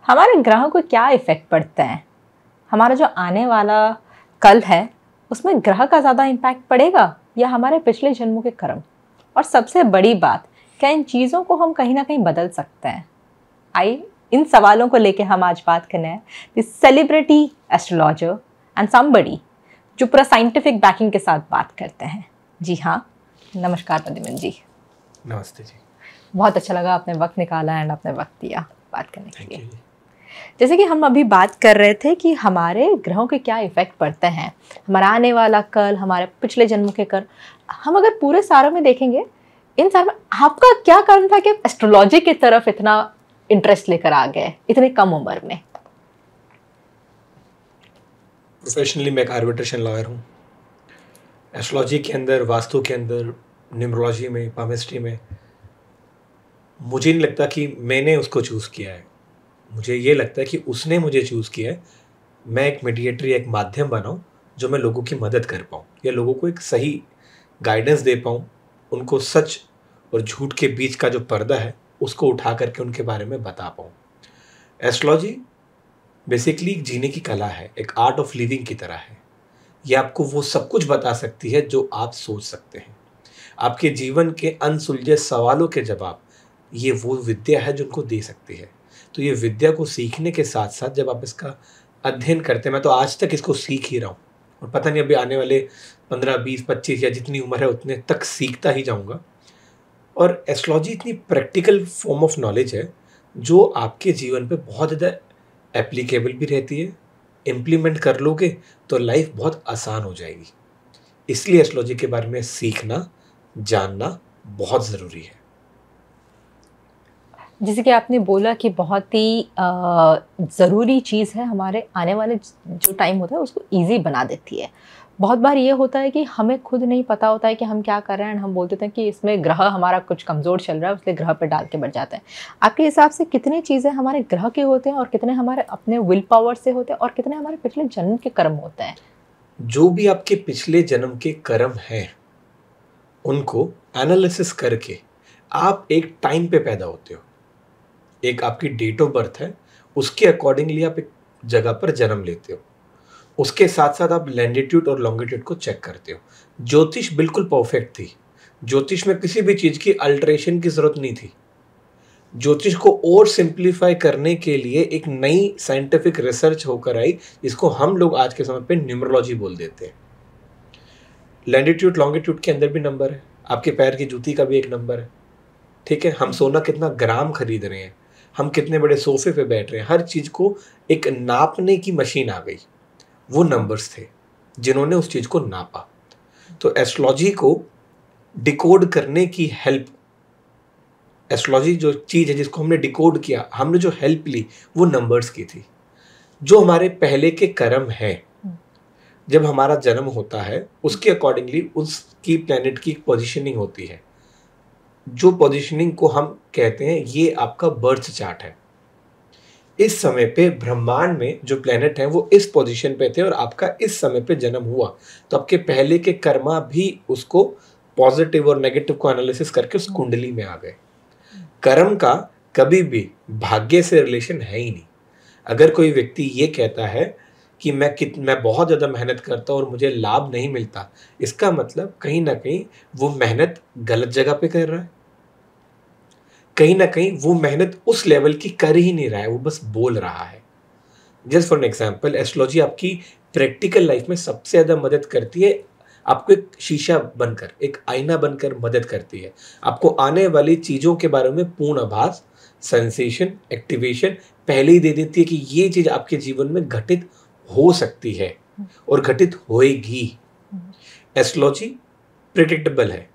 हमारे ग्रहों को क्या इफेक्ट पड़ते हैं? हमारा जो आने वाला कल है उसमें ग्रह का ज़्यादा इम्पैक्ट पड़ेगा या हमारे पिछले जन्मों के कर्म? और सबसे बड़ी बात, क्या इन चीज़ों को हम कहीं ना कहीं बदल सकते हैं? आई इन सवालों को लेके हम आज बात करने हैं this celebrity astrologer and somebody जो पूरा साइंटिफिक बैकिंग के साथ बात करते हैं। जी हाँ, नमस्कार प्रद्युम्न जी। नमस्ते जी। बहुत अच्छा लगा आपने वक्त निकाला एंड आपने वक्त दिया बात करने के लिए। जैसे कि हम अभी बात कर रहे थे कि हमारे ग्रहों के क्या इफेक्ट पड़ते हैं, हमारा आने वाला कल, हमारे पिछले जन्मों के कर्म। हम अगर पूरे सारों में देखेंगे, इन सारों में आपका क्या कारण था कि एस्ट्रोलॉजी की तरफ इतना इंटरेस्ट लेकर आ गए इतनी कम उम्र में? प्रोफेशनली मैं एक आर्बिट्रेशन लॉयर हूँ। एस्ट्रोलॉजी के अंदर, वास्तु के अंदर, न्यूमरोलॉजी में, पामिस्ट्री में मुझे नहीं लगता कि मैंने उसको चूज़ किया है। मुझे ये लगता है कि उसने मुझे चूज़ किया है। मैं एक मीडिएटर या एक माध्यम बनाऊँ जो मैं लोगों की मदद कर पाऊँ या लोगों को एक सही गाइडेंस दे पाऊँ, उनको सच और झूठ के बीच का जो पर्दा है उसको उठा करके उनके बारे में बता पाऊँ। एस्ट्रोलॉजी बेसिकली एक जीने की कला है, एक आर्ट ऑफ लिविंग की तरह है। ये आपको वो सब कुछ बता सकती है जो आप सोच सकते हैं। आपके जीवन के अनसुलझे सवालों के जवाब ये वो विद्या है जो उनको दे सकती है। तो ये विद्या को सीखने के साथ साथ जब आप इसका अध्ययन करते हैं, मैं तो आज तक इसको सीख ही रहा हूँ और पता नहीं अभी आने वाले 15, 20, 25 या जितनी उम्र है उतने तक सीखता ही जाऊँगा। और एस्ट्रोलॉजी इतनी प्रैक्टिकल फॉर्म ऑफ नॉलेज है जो आपके जीवन पे बहुत ज़्यादा एप्लीकेबल भी रहती है। इम्प्लीमेंट कर लोगे तो लाइफ बहुत आसान हो जाएगी। इसलिए एस्ट्रोलॉजी के बारे में सीखना, जानना बहुत ज़रूरी है। जैसे कि आपने बोला कि बहुत ही ज़रूरी चीज़ है, हमारे आने वाले जो टाइम होता है उसको इजी बना देती है। बहुत बार ये होता है कि हमें खुद नहीं पता होता है कि हम क्या कर रहे हैं, हम बोलते हैं कि इसमें ग्रह हमारा कुछ कमज़ोर चल रहा है इसलिए ग्रह पे डाल के बढ़ जाते हैं। आपके हिसाब से कितनी चीज़ें हमारे ग्रह के होते हैं और कितने हमारे अपने विल पावर से होते हैं और कितने हमारे पिछले जन्म के कर्म होते हैं? जो भी आपके पिछले जन्म के कर्म हैं उनको एनालिसिस करके आप एक टाइम पे पैदा होते हो। एक आपकी डेट ऑफ बर्थ है, उसके अकॉर्डिंगली आप एक जगह पर जन्म लेते हो। उसके साथ साथ आप लैंडिट्यूड और लॉन्गिट्यूड को चेक करते हो। ज्योतिष बिल्कुल परफेक्ट थी। ज्योतिष में किसी भी चीज़ की अल्टरेशन की ज़रूरत नहीं थी। ज्योतिष को और सिंप्लीफाई करने के लिए एक नई साइंटिफिक रिसर्च होकर आई, जिसको हम लोग आज के समय पे न्यूमरोलॉजी बोल देते हैं। लैंडिट्यूड लॉन्गिट्यूड के अंदर भी नंबर है, आपके पैर की जूती का भी एक नंबर है। ठीक है, हम सोना कितना ग्राम खरीद रहे हैं, हम कितने बड़े सोफे पे बैठ रहे हैं, हर चीज़ को एक नापने की मशीन आ गई। वो नंबर्स थे जिन्होंने उस चीज़ को नापा। तो एस्ट्रोलॉजी को डिकोड करने की हेल्प, एस्ट्रोलॉजी जो चीज़ है जिसको हमने डिकोड किया, हमने जो हेल्प ली वो नंबर्स की थी। जो हमारे पहले के कर्म है, जब हमारा जन्म होता है उसके अकॉर्डिंगली उसकी प्लैनेट की पोजीशनिंग होती है। जो पोजीशनिंग को हम कहते हैं ये आपका बर्थ चार्ट है। इस समय पे ब्रह्मांड में जो प्लेनेट हैं वो इस पोजीशन पे थे और आपका इस समय पे जन्म हुआ, तो आपके पहले के कर्मा भी उसको पॉजिटिव और नेगेटिव को एनालिसिस करके उस कुंडली में आ गए। कर्म का कभी भी भाग्य से रिलेशन है ही नहीं। अगर कोई व्यक्ति ये कहता है कि मैं बहुत ज़्यादा मेहनत करता हूँ और मुझे लाभ नहीं मिलता, इसका मतलब कहीं ना कहीं वो मेहनत गलत जगह पे कर रहा है। कहीं ना कहीं वो मेहनत उस लेवल की कर ही नहीं रहा है, वो बस बोल रहा है। Just for an example, astrology आपकी प्रैक्टिकल लाइफ में सबसे ज़्यादा मदद करती है। आपको एक शीशा बनकर, एक आईना बनकर मदद करती है। आपको आने वाली चीज़ों के बारे में पूर्ण आभास, सेंसेशन, एक्टिवेशन पहले ही दे देती है कि ये चीज़ आपके जीवन में घटित हो सकती है और घटित होएगी। एस्ट्रोलॉजी प्रिडिक्टेबल है,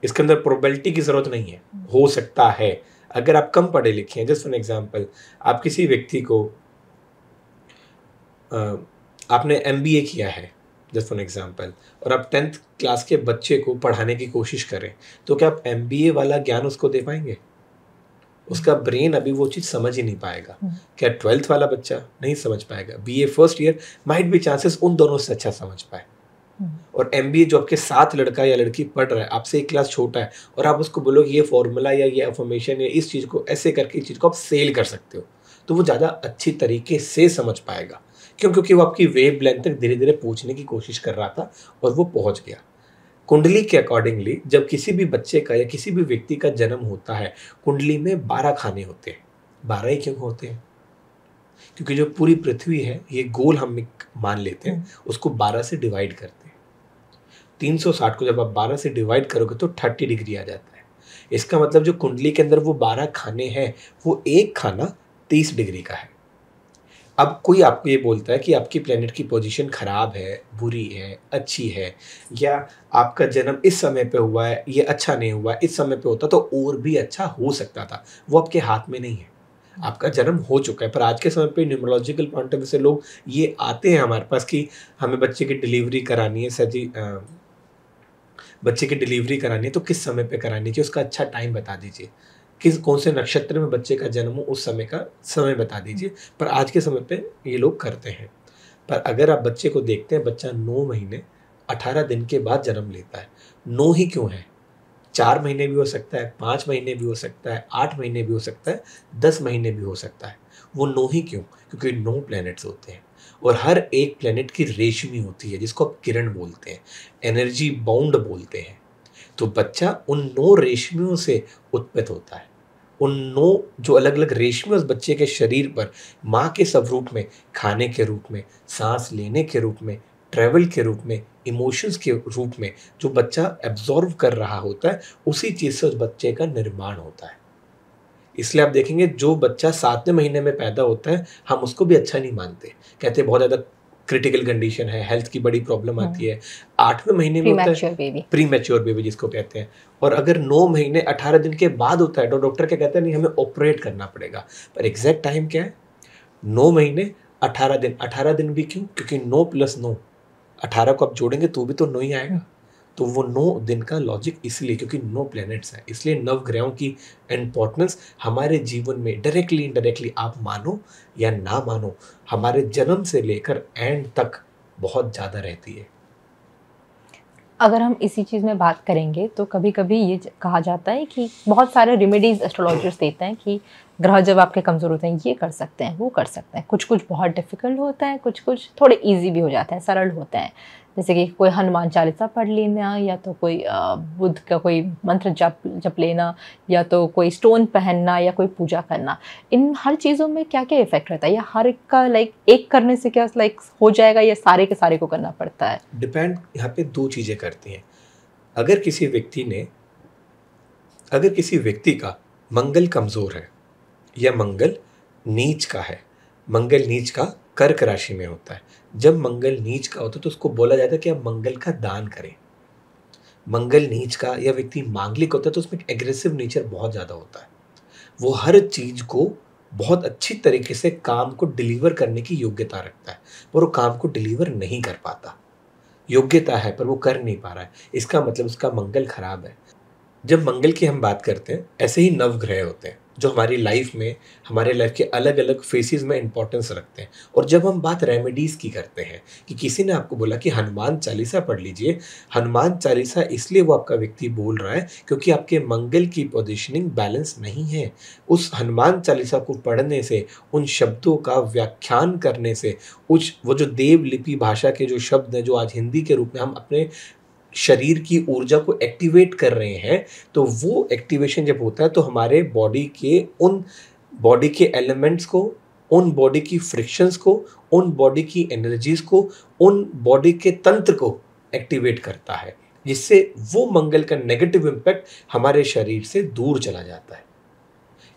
इसके अंदर प्रोबेबिलिटी की ज़रूरत नहीं है, हो सकता है। अगर आप कम पढ़े लिखे हैं, जस्ट फॉर एग्जांपल, आप किसी व्यक्ति को आपने एमबीए किया है जस्ट फॉर एग्जांपल, और आप 10th क्लास के बच्चे को पढ़ाने की कोशिश करें, तो क्या आप एमबीए वाला ज्ञान उसको दे पाएंगे? उसका ब्रेन अभी वो चीज़ समझ ही नहीं पाएगा। क्या 12th वाला बच्चा नहीं समझ पाएगा? BA first year might be chances उन दोनों से अच्छा समझ पाए। और एमबीए जो आपके साथ लड़का या लड़की पढ़ रहा है, आपसे एक क्लास छोटा है, और आप उसको बोलो ये फॉर्मूला या ये अफर्मेशन या इस चीज़ को ऐसे करके इस चीज़ को आप सेल कर सकते हो, तो वो ज़्यादा अच्छी तरीके से समझ पाएगा। क्यों? क्योंकि वो आपकी वेव लेंथ तक धीरे धीरे पहुँचने की कोशिश कर रहा था और वो पहुँच गया। कुंडली के अकॉर्डिंगली जब किसी भी बच्चे का या किसी भी व्यक्ति का जन्म होता है, कुंडली में 12 खाने होते हैं। 12 ही क्यों होते हैं? क्योंकि जो पूरी पृथ्वी है ये गोल हम एक मान लेते हैं, उसको 12 से डिवाइड करते हैं। 360 को जब आप 12 से डिवाइड करोगे तो 30 डिग्री आ जाता है। इसका मतलब जो कुंडली के अंदर वो 12 खाने हैं, वो एक खाना 30 डिग्री का है। अब कोई आपको ये बोलता है कि आपकी प्लेनेट की पोजीशन खराब है, बुरी है, अच्छी है, या आपका जन्म इस समय पे हुआ है, ये अच्छा नहीं हुआ, इस समय पे होता तो और भी अच्छा हो सकता था। वो आपके हाथ में नहीं है। आपका जन्म हो चुका है। पर आज के समय पे न्यूमरोलॉजिकल पॉइंट ऑफ व्यू से लोग ये आते हैं हमारे पास कि हमें बच्चे की डिलीवरी करानी है, सर जी बच्चे की डिलीवरी करानी है तो किस समय पे करानी चाहिए, उसका अच्छा टाइम बता दीजिए, कौन से नक्षत्र में बच्चे का जन्म हो उस समय का समय बता दीजिए। पर आज के समय पे ये लोग करते हैं। पर अगर आप बच्चे को देखते हैं, बच्चा 9 महीने 18 दिन के बाद जन्म लेता है। 9 ही क्यों है? 4 महीने भी हो सकता है, 5 महीने भी हो सकता है, 8 महीने भी हो सकता है, 10 महीने भी हो सकता है। वो 9 ही क्यों? क्योंकि 9 प्लैनेट्स होते हैं और हर एक प्लैनेट की रेशमी होती है जिसको आप किरण बोलते हैं, एनर्जी बाउंड बोलते हैं। तो बच्चा उन 9 रेशमियों से उत्पन्न होता है। उन 9 जो अलग-अलग रेशमी उस बच्चे के शरीर पर माँ के स्वरूप में, खाने के रूप में, सांस लेने के रूप में, ट्रैवल के रूप में, इमोशंस के रूप में जो बच्चा एब्जॉर्व कर रहा होता है, उसी चीज़ से उस बच्चे का निर्माण होता है। इसलिए आप देखेंगे जो बच्चा 7वें महीने में पैदा होता है, हम उसको भी अच्छा नहीं मानते। कहते हैं बहुत ज़्यादा क्रिटिकल कंडीशन है, हेल्थ की बड़ी प्रॉब्लम आती है। 8वें महीने में होता प्रीमैच्योर है बेबी। प्रीमैच्योर बेबी जिसको कहते हैं। और अगर 9 महीने 18 दिन के बाद होता है तो डॉक्टर क्या कहते हैं, नहीं हमें ऑपरेट करना पड़ेगा। पर एग्जैक्ट टाइम क्या है? 9 महीने 18 दिन। 18 दिन भी क्यों? क्योंकि 9 + 9 18 को आप जोड़ेंगे तो भी तो 9 ही आएगा। तो वो 9 दिन का लॉजिक इसलिए क्योंकि 9 प्लैनेट्स हैं। इसलिए नवग्रहों की इम्पोर्टेंस हमारे जीवन में डायरेक्टली इनडायरेक्टली, आप मानो या ना मानो, हमारे जन्म से लेकर एंड तक बहुत ज़्यादा रहती है। अगर हम इसी चीज़ में बात करेंगे तो कभी-कभी ये कहा जाता है कि बहुत सारे रेमेडीज़ एस्ट्रोलॉजर्स देते हैं कि ग्रह जब आपके कमज़ोर होते हैं ये कर सकते हैं, वो कर सकते हैं। कुछ-कुछ बहुत डिफ़िकल्ट होता है, कुछ-कुछ थोड़े ईज़ी भी हो जाते हैं, सरल होते हैं। जैसे कि कोई हनुमान चालीसा पढ़ लेना, या तो कोई बुद्ध का कोई मंत्र जप लेना, या तो कोई स्टोन पहनना, या कोई पूजा करना। इन हर चीज़ों में क्या-क्या इफ़ेक्ट रहता है? या हर एक का एक करने से क्या हो जाएगा, या सारे के सारे को करना पड़ता है? डिपेंड यहाँ पे 2 चीज़ें करती हैं। अगर किसी व्यक्ति का मंगल कमज़ोर है या मंगल नीच का है, मंगल नीच का कर्क राशि में होता है। जब मंगल नीच का होता है तो उसको बोला जाता है कि आप मंगल का दान करें। मंगल नीच का या व्यक्ति मांगलिक होता है तो उसमें एग्रेसिव नेचर बहुत ज़्यादा होता है। वो हर चीज़ को बहुत अच्छी तरीके से काम को डिलीवर करने की योग्यता रखता है, पर वो काम को डिलीवर नहीं कर पाता। योग्यता है पर वो कर नहीं पा रहा है, इसका मतलब उसका मंगल खराब है। जब मंगल की हम बात करते हैं, ऐसे ही नवग्रह होते हैं जो हमारी लाइफ में, हमारे लाइफ के अलग अलग फेसेस में इंपॉर्टेंस रखते हैं। और जब हम बात रेमेडीज़ की करते हैं कि किसी ने आपको बोला कि हनुमान चालीसा पढ़ लीजिए, हनुमान चालीसा इसलिए वो आपका व्यक्ति बोल रहा है क्योंकि आपके मंगल की पोजीशनिंग बैलेंस नहीं है। उस हनुमान चालीसा को पढ़ने से, उन शब्दों का व्याख्यान करने से, वो जो देवलिपि भाषा के जो शब्द हैं जो आज हिंदी के रूप में हम अपने शरीर की ऊर्जा को एक्टिवेट कर रहे हैं, तो वो एक्टिवेशन जब होता है तो हमारे बॉडी के एलिमेंट्स को, उन बॉडी की फ्रिक्शंस को, उन बॉडी की एनर्जीज को, उन बॉडी के तंत्र को एक्टिवेट करता है, जिससे वो मंगल का नेगेटिव इम्पैक्ट हमारे शरीर से दूर चला जाता है।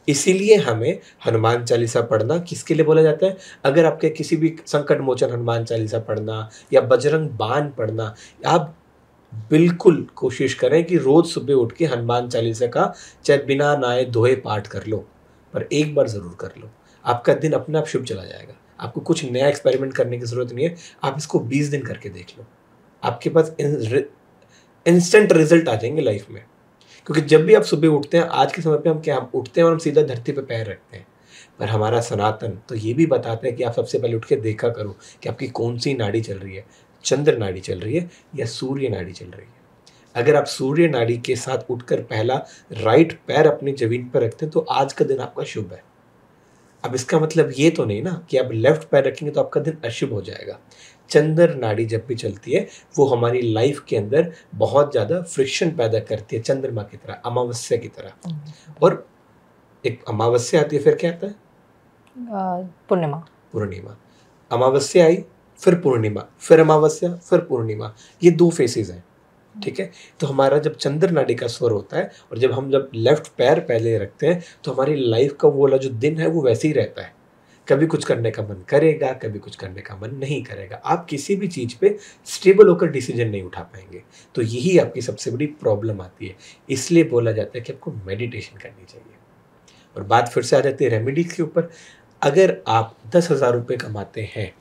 इसीलिए हमें हनुमान चालीसा पढ़ना किसके लिए बोला जाता है? अगर आपके किसी भी संकट मोचन हनुमान चालीसा पढ़ना या बजरंग बाण पढ़ना, आप बिल्कुल कोशिश करें कि रोज सुबह उठ के हनुमान चालीसा का चाहे बिना नहाए धोए पाठ कर लो, पर एक बार ज़रूर कर लो। आपका दिन अपने आप शुभ चला जाएगा। आपको कुछ नया एक्सपेरिमेंट करने की ज़रूरत नहीं है। आप इसको 20 दिन करके देख लो, आपके पास इंस्टेंट रिजल्ट आ जाएंगे लाइफ में। क्योंकि जब भी आप सुबह उठते हैं, आज के समय पे हम उठते हैं और हम सीधा धरती पे पैर रखते हैं। पर हमारा सनातन तो ये भी बताता है कि आप सबसे पहले उठ के देखा करो कि आपकी कौन सी नाड़ी चल रही है, चंद्र नाड़ी चल रही है या सूर्य नाड़ी चल रही है। अगर आप सूर्य नाड़ी के साथ उठकर पहला राइट पैर अपनी जमीन पर रखते हैं तो आज का दिन आपका शुभ है। अब इसका मतलब ये तो नहीं ना कि आप लेफ्ट पैर रखेंगे तो आपका दिन अशुभ हो जाएगा। चंद्र नाड़ी जब भी चलती है वो हमारी लाइफ के अंदर बहुत ज़्यादा फ्रिक्शन पैदा करती है, चंद्रमा की तरह, अमावस्या की तरह। और एक अमावस्या आती है, फिर क्या आता है? पूर्णिमा। पूर्णिमा। अमावस्या आई, फिर पूर्णिमा, फिर अमावस्या, फिर पूर्णिमा, ये 2 फेसेस हैं। ठीक है, तो हमारा जब चंद्र नाड़ी का स्वर होता है और जब लेफ्ट पैर पहले रखते हैं तो हमारी लाइफ का वो वाला जो दिन है वो वैसे ही रहता है। कभी कुछ करने का मन करेगा, कभी कुछ करने का मन नहीं करेगा। आप किसी भी चीज़ पे स्टेबल होकर डिसीजन नहीं उठा पाएंगे। तो यही आपकी सबसे बड़ी प्रॉब्लम आती है। इसलिए बोला जाता है कि आपको मेडिटेशन करनी चाहिए। और बात फिर से आ जाती है रेमेडीज के ऊपर। अगर आप 10,000 रुपये कमाते हैं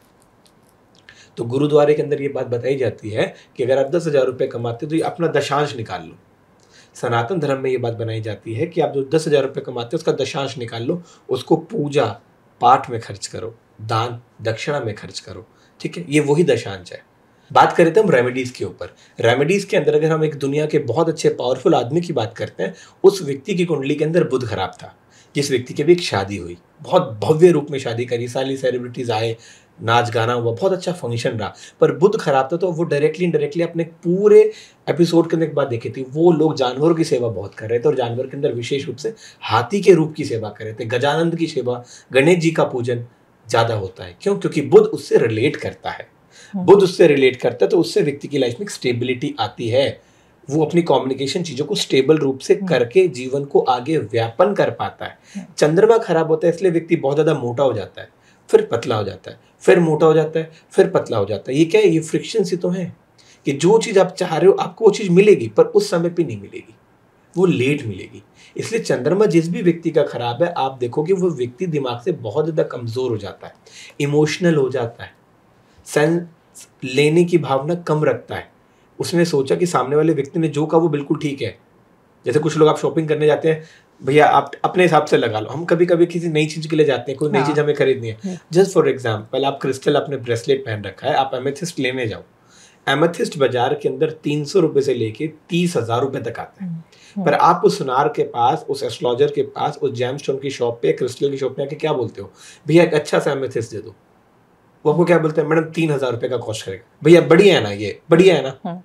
तो गुरुद्वारे के अंदर ये बात बताई जाती है कि अगर आप 10,000 रुपये कमाते हो तो ये अपना दशांश निकाल लो। सनातन धर्म में ये बात बनाई जाती है कि आप जो 10,000 रुपये कमाते हो उसका दशांश निकाल लो, उसको पूजा पाठ में खर्च करो, दान दक्षिणा में खर्च करो। ठीक है, ये वही दशांश है। बात करें तो हम रेमेडीज़ के ऊपर। रेमेडीज़ के अंदर अगर हम एक दुनिया के बहुत अच्छे पावरफुल आदमी की बात करते हैं, उस व्यक्ति की कुंडली के अंदर बुध खराब था, जिस व्यक्ति की भी एक शादी हुई, बहुत भव्य रूप में शादी करी, सारी सेलिब्रिटीज़ आए, नाच गाना हुआ, बहुत अच्छा फंक्शन रहा, पर बुध खराब था। तो वो डायरेक्टली इनडायरेक्टली अपने पूरे एपिसोड के अंदर एक बात देखी थी, वो लोग जानवरों की सेवा बहुत कर रहे थे और जानवर के अंदर विशेष रूप से हाथी के रूप की सेवा कर रहे थे। गजानंद की सेवा, गणेश जी का पूजन ज़्यादा होता है। क्यों? क्योंकि बुध उससे रिलेट करता है। बुध उससे रिलेट करता है तो उससे व्यक्ति की लाइफ में स्टेबिलिटी आती है। वो अपनी कम्युनिकेशन चीज़ों को स्टेबल रूप से करके जीवन को आगे व्यापन कर पाता है। चंद्रमा खराब होता है इसलिए व्यक्ति बहुत ज़्यादा मोटा हो जाता है, फिर पतला हो जाता है, फिर मोटा हो जाता है, फिर पतला हो जाता है। ये क्या है? ये फ्रिक्शन ही तो है कि जो चीज़ आप चाह रहे हो आपको वो चीज़ मिलेगी, पर उस समय पे नहीं मिलेगी, वो लेट मिलेगी। इसलिए चंद्रमा जिस भी व्यक्ति का खराब है, आप देखोगे वो व्यक्ति दिमाग से बहुत ज़्यादा कमज़ोर हो जाता है, इमोशनल हो जाता है, सेंस लेने की भावना कम रखता है। उसने सोचा कि सामने वाले व्यक्ति ने जो कहा वो बिल्कुल ठीक है। जैसे कुछ लोग आप शॉपिंग करने जाते हैं, भैया आप अपने हिसाब से लगा लो। हम कभी कभी किसी नई चीज़ के लिए जाते हैं, कोई नई चीज़ हमें खरीदनी है। जस्ट फॉर एग्जाम्पल, आप क्रिस्टल, आपने ब्रेसलेट पहन रखा है, आप एमेथिस्ट लेने जाओ। एमेथिस्ट बाजार के अंदर 300 रुपये से लेके 30,000 रुपये तक आते हैं। पर आप उस सुनार के पास, उस एस्ट्रोलॉजर के पास, उस जेमस्टोन की शॉप पे, क्रिस्टल की शॉप पे आके क्या बोलते हो? भैया एक अच्छा सा एमेथिस्ट दे दो। वो आपको क्या बोलते हैं? मैडम 3,000 रुपये का कॉस्ट करेगा। भैया बढ़िया है ना, ये बढ़िया है ना,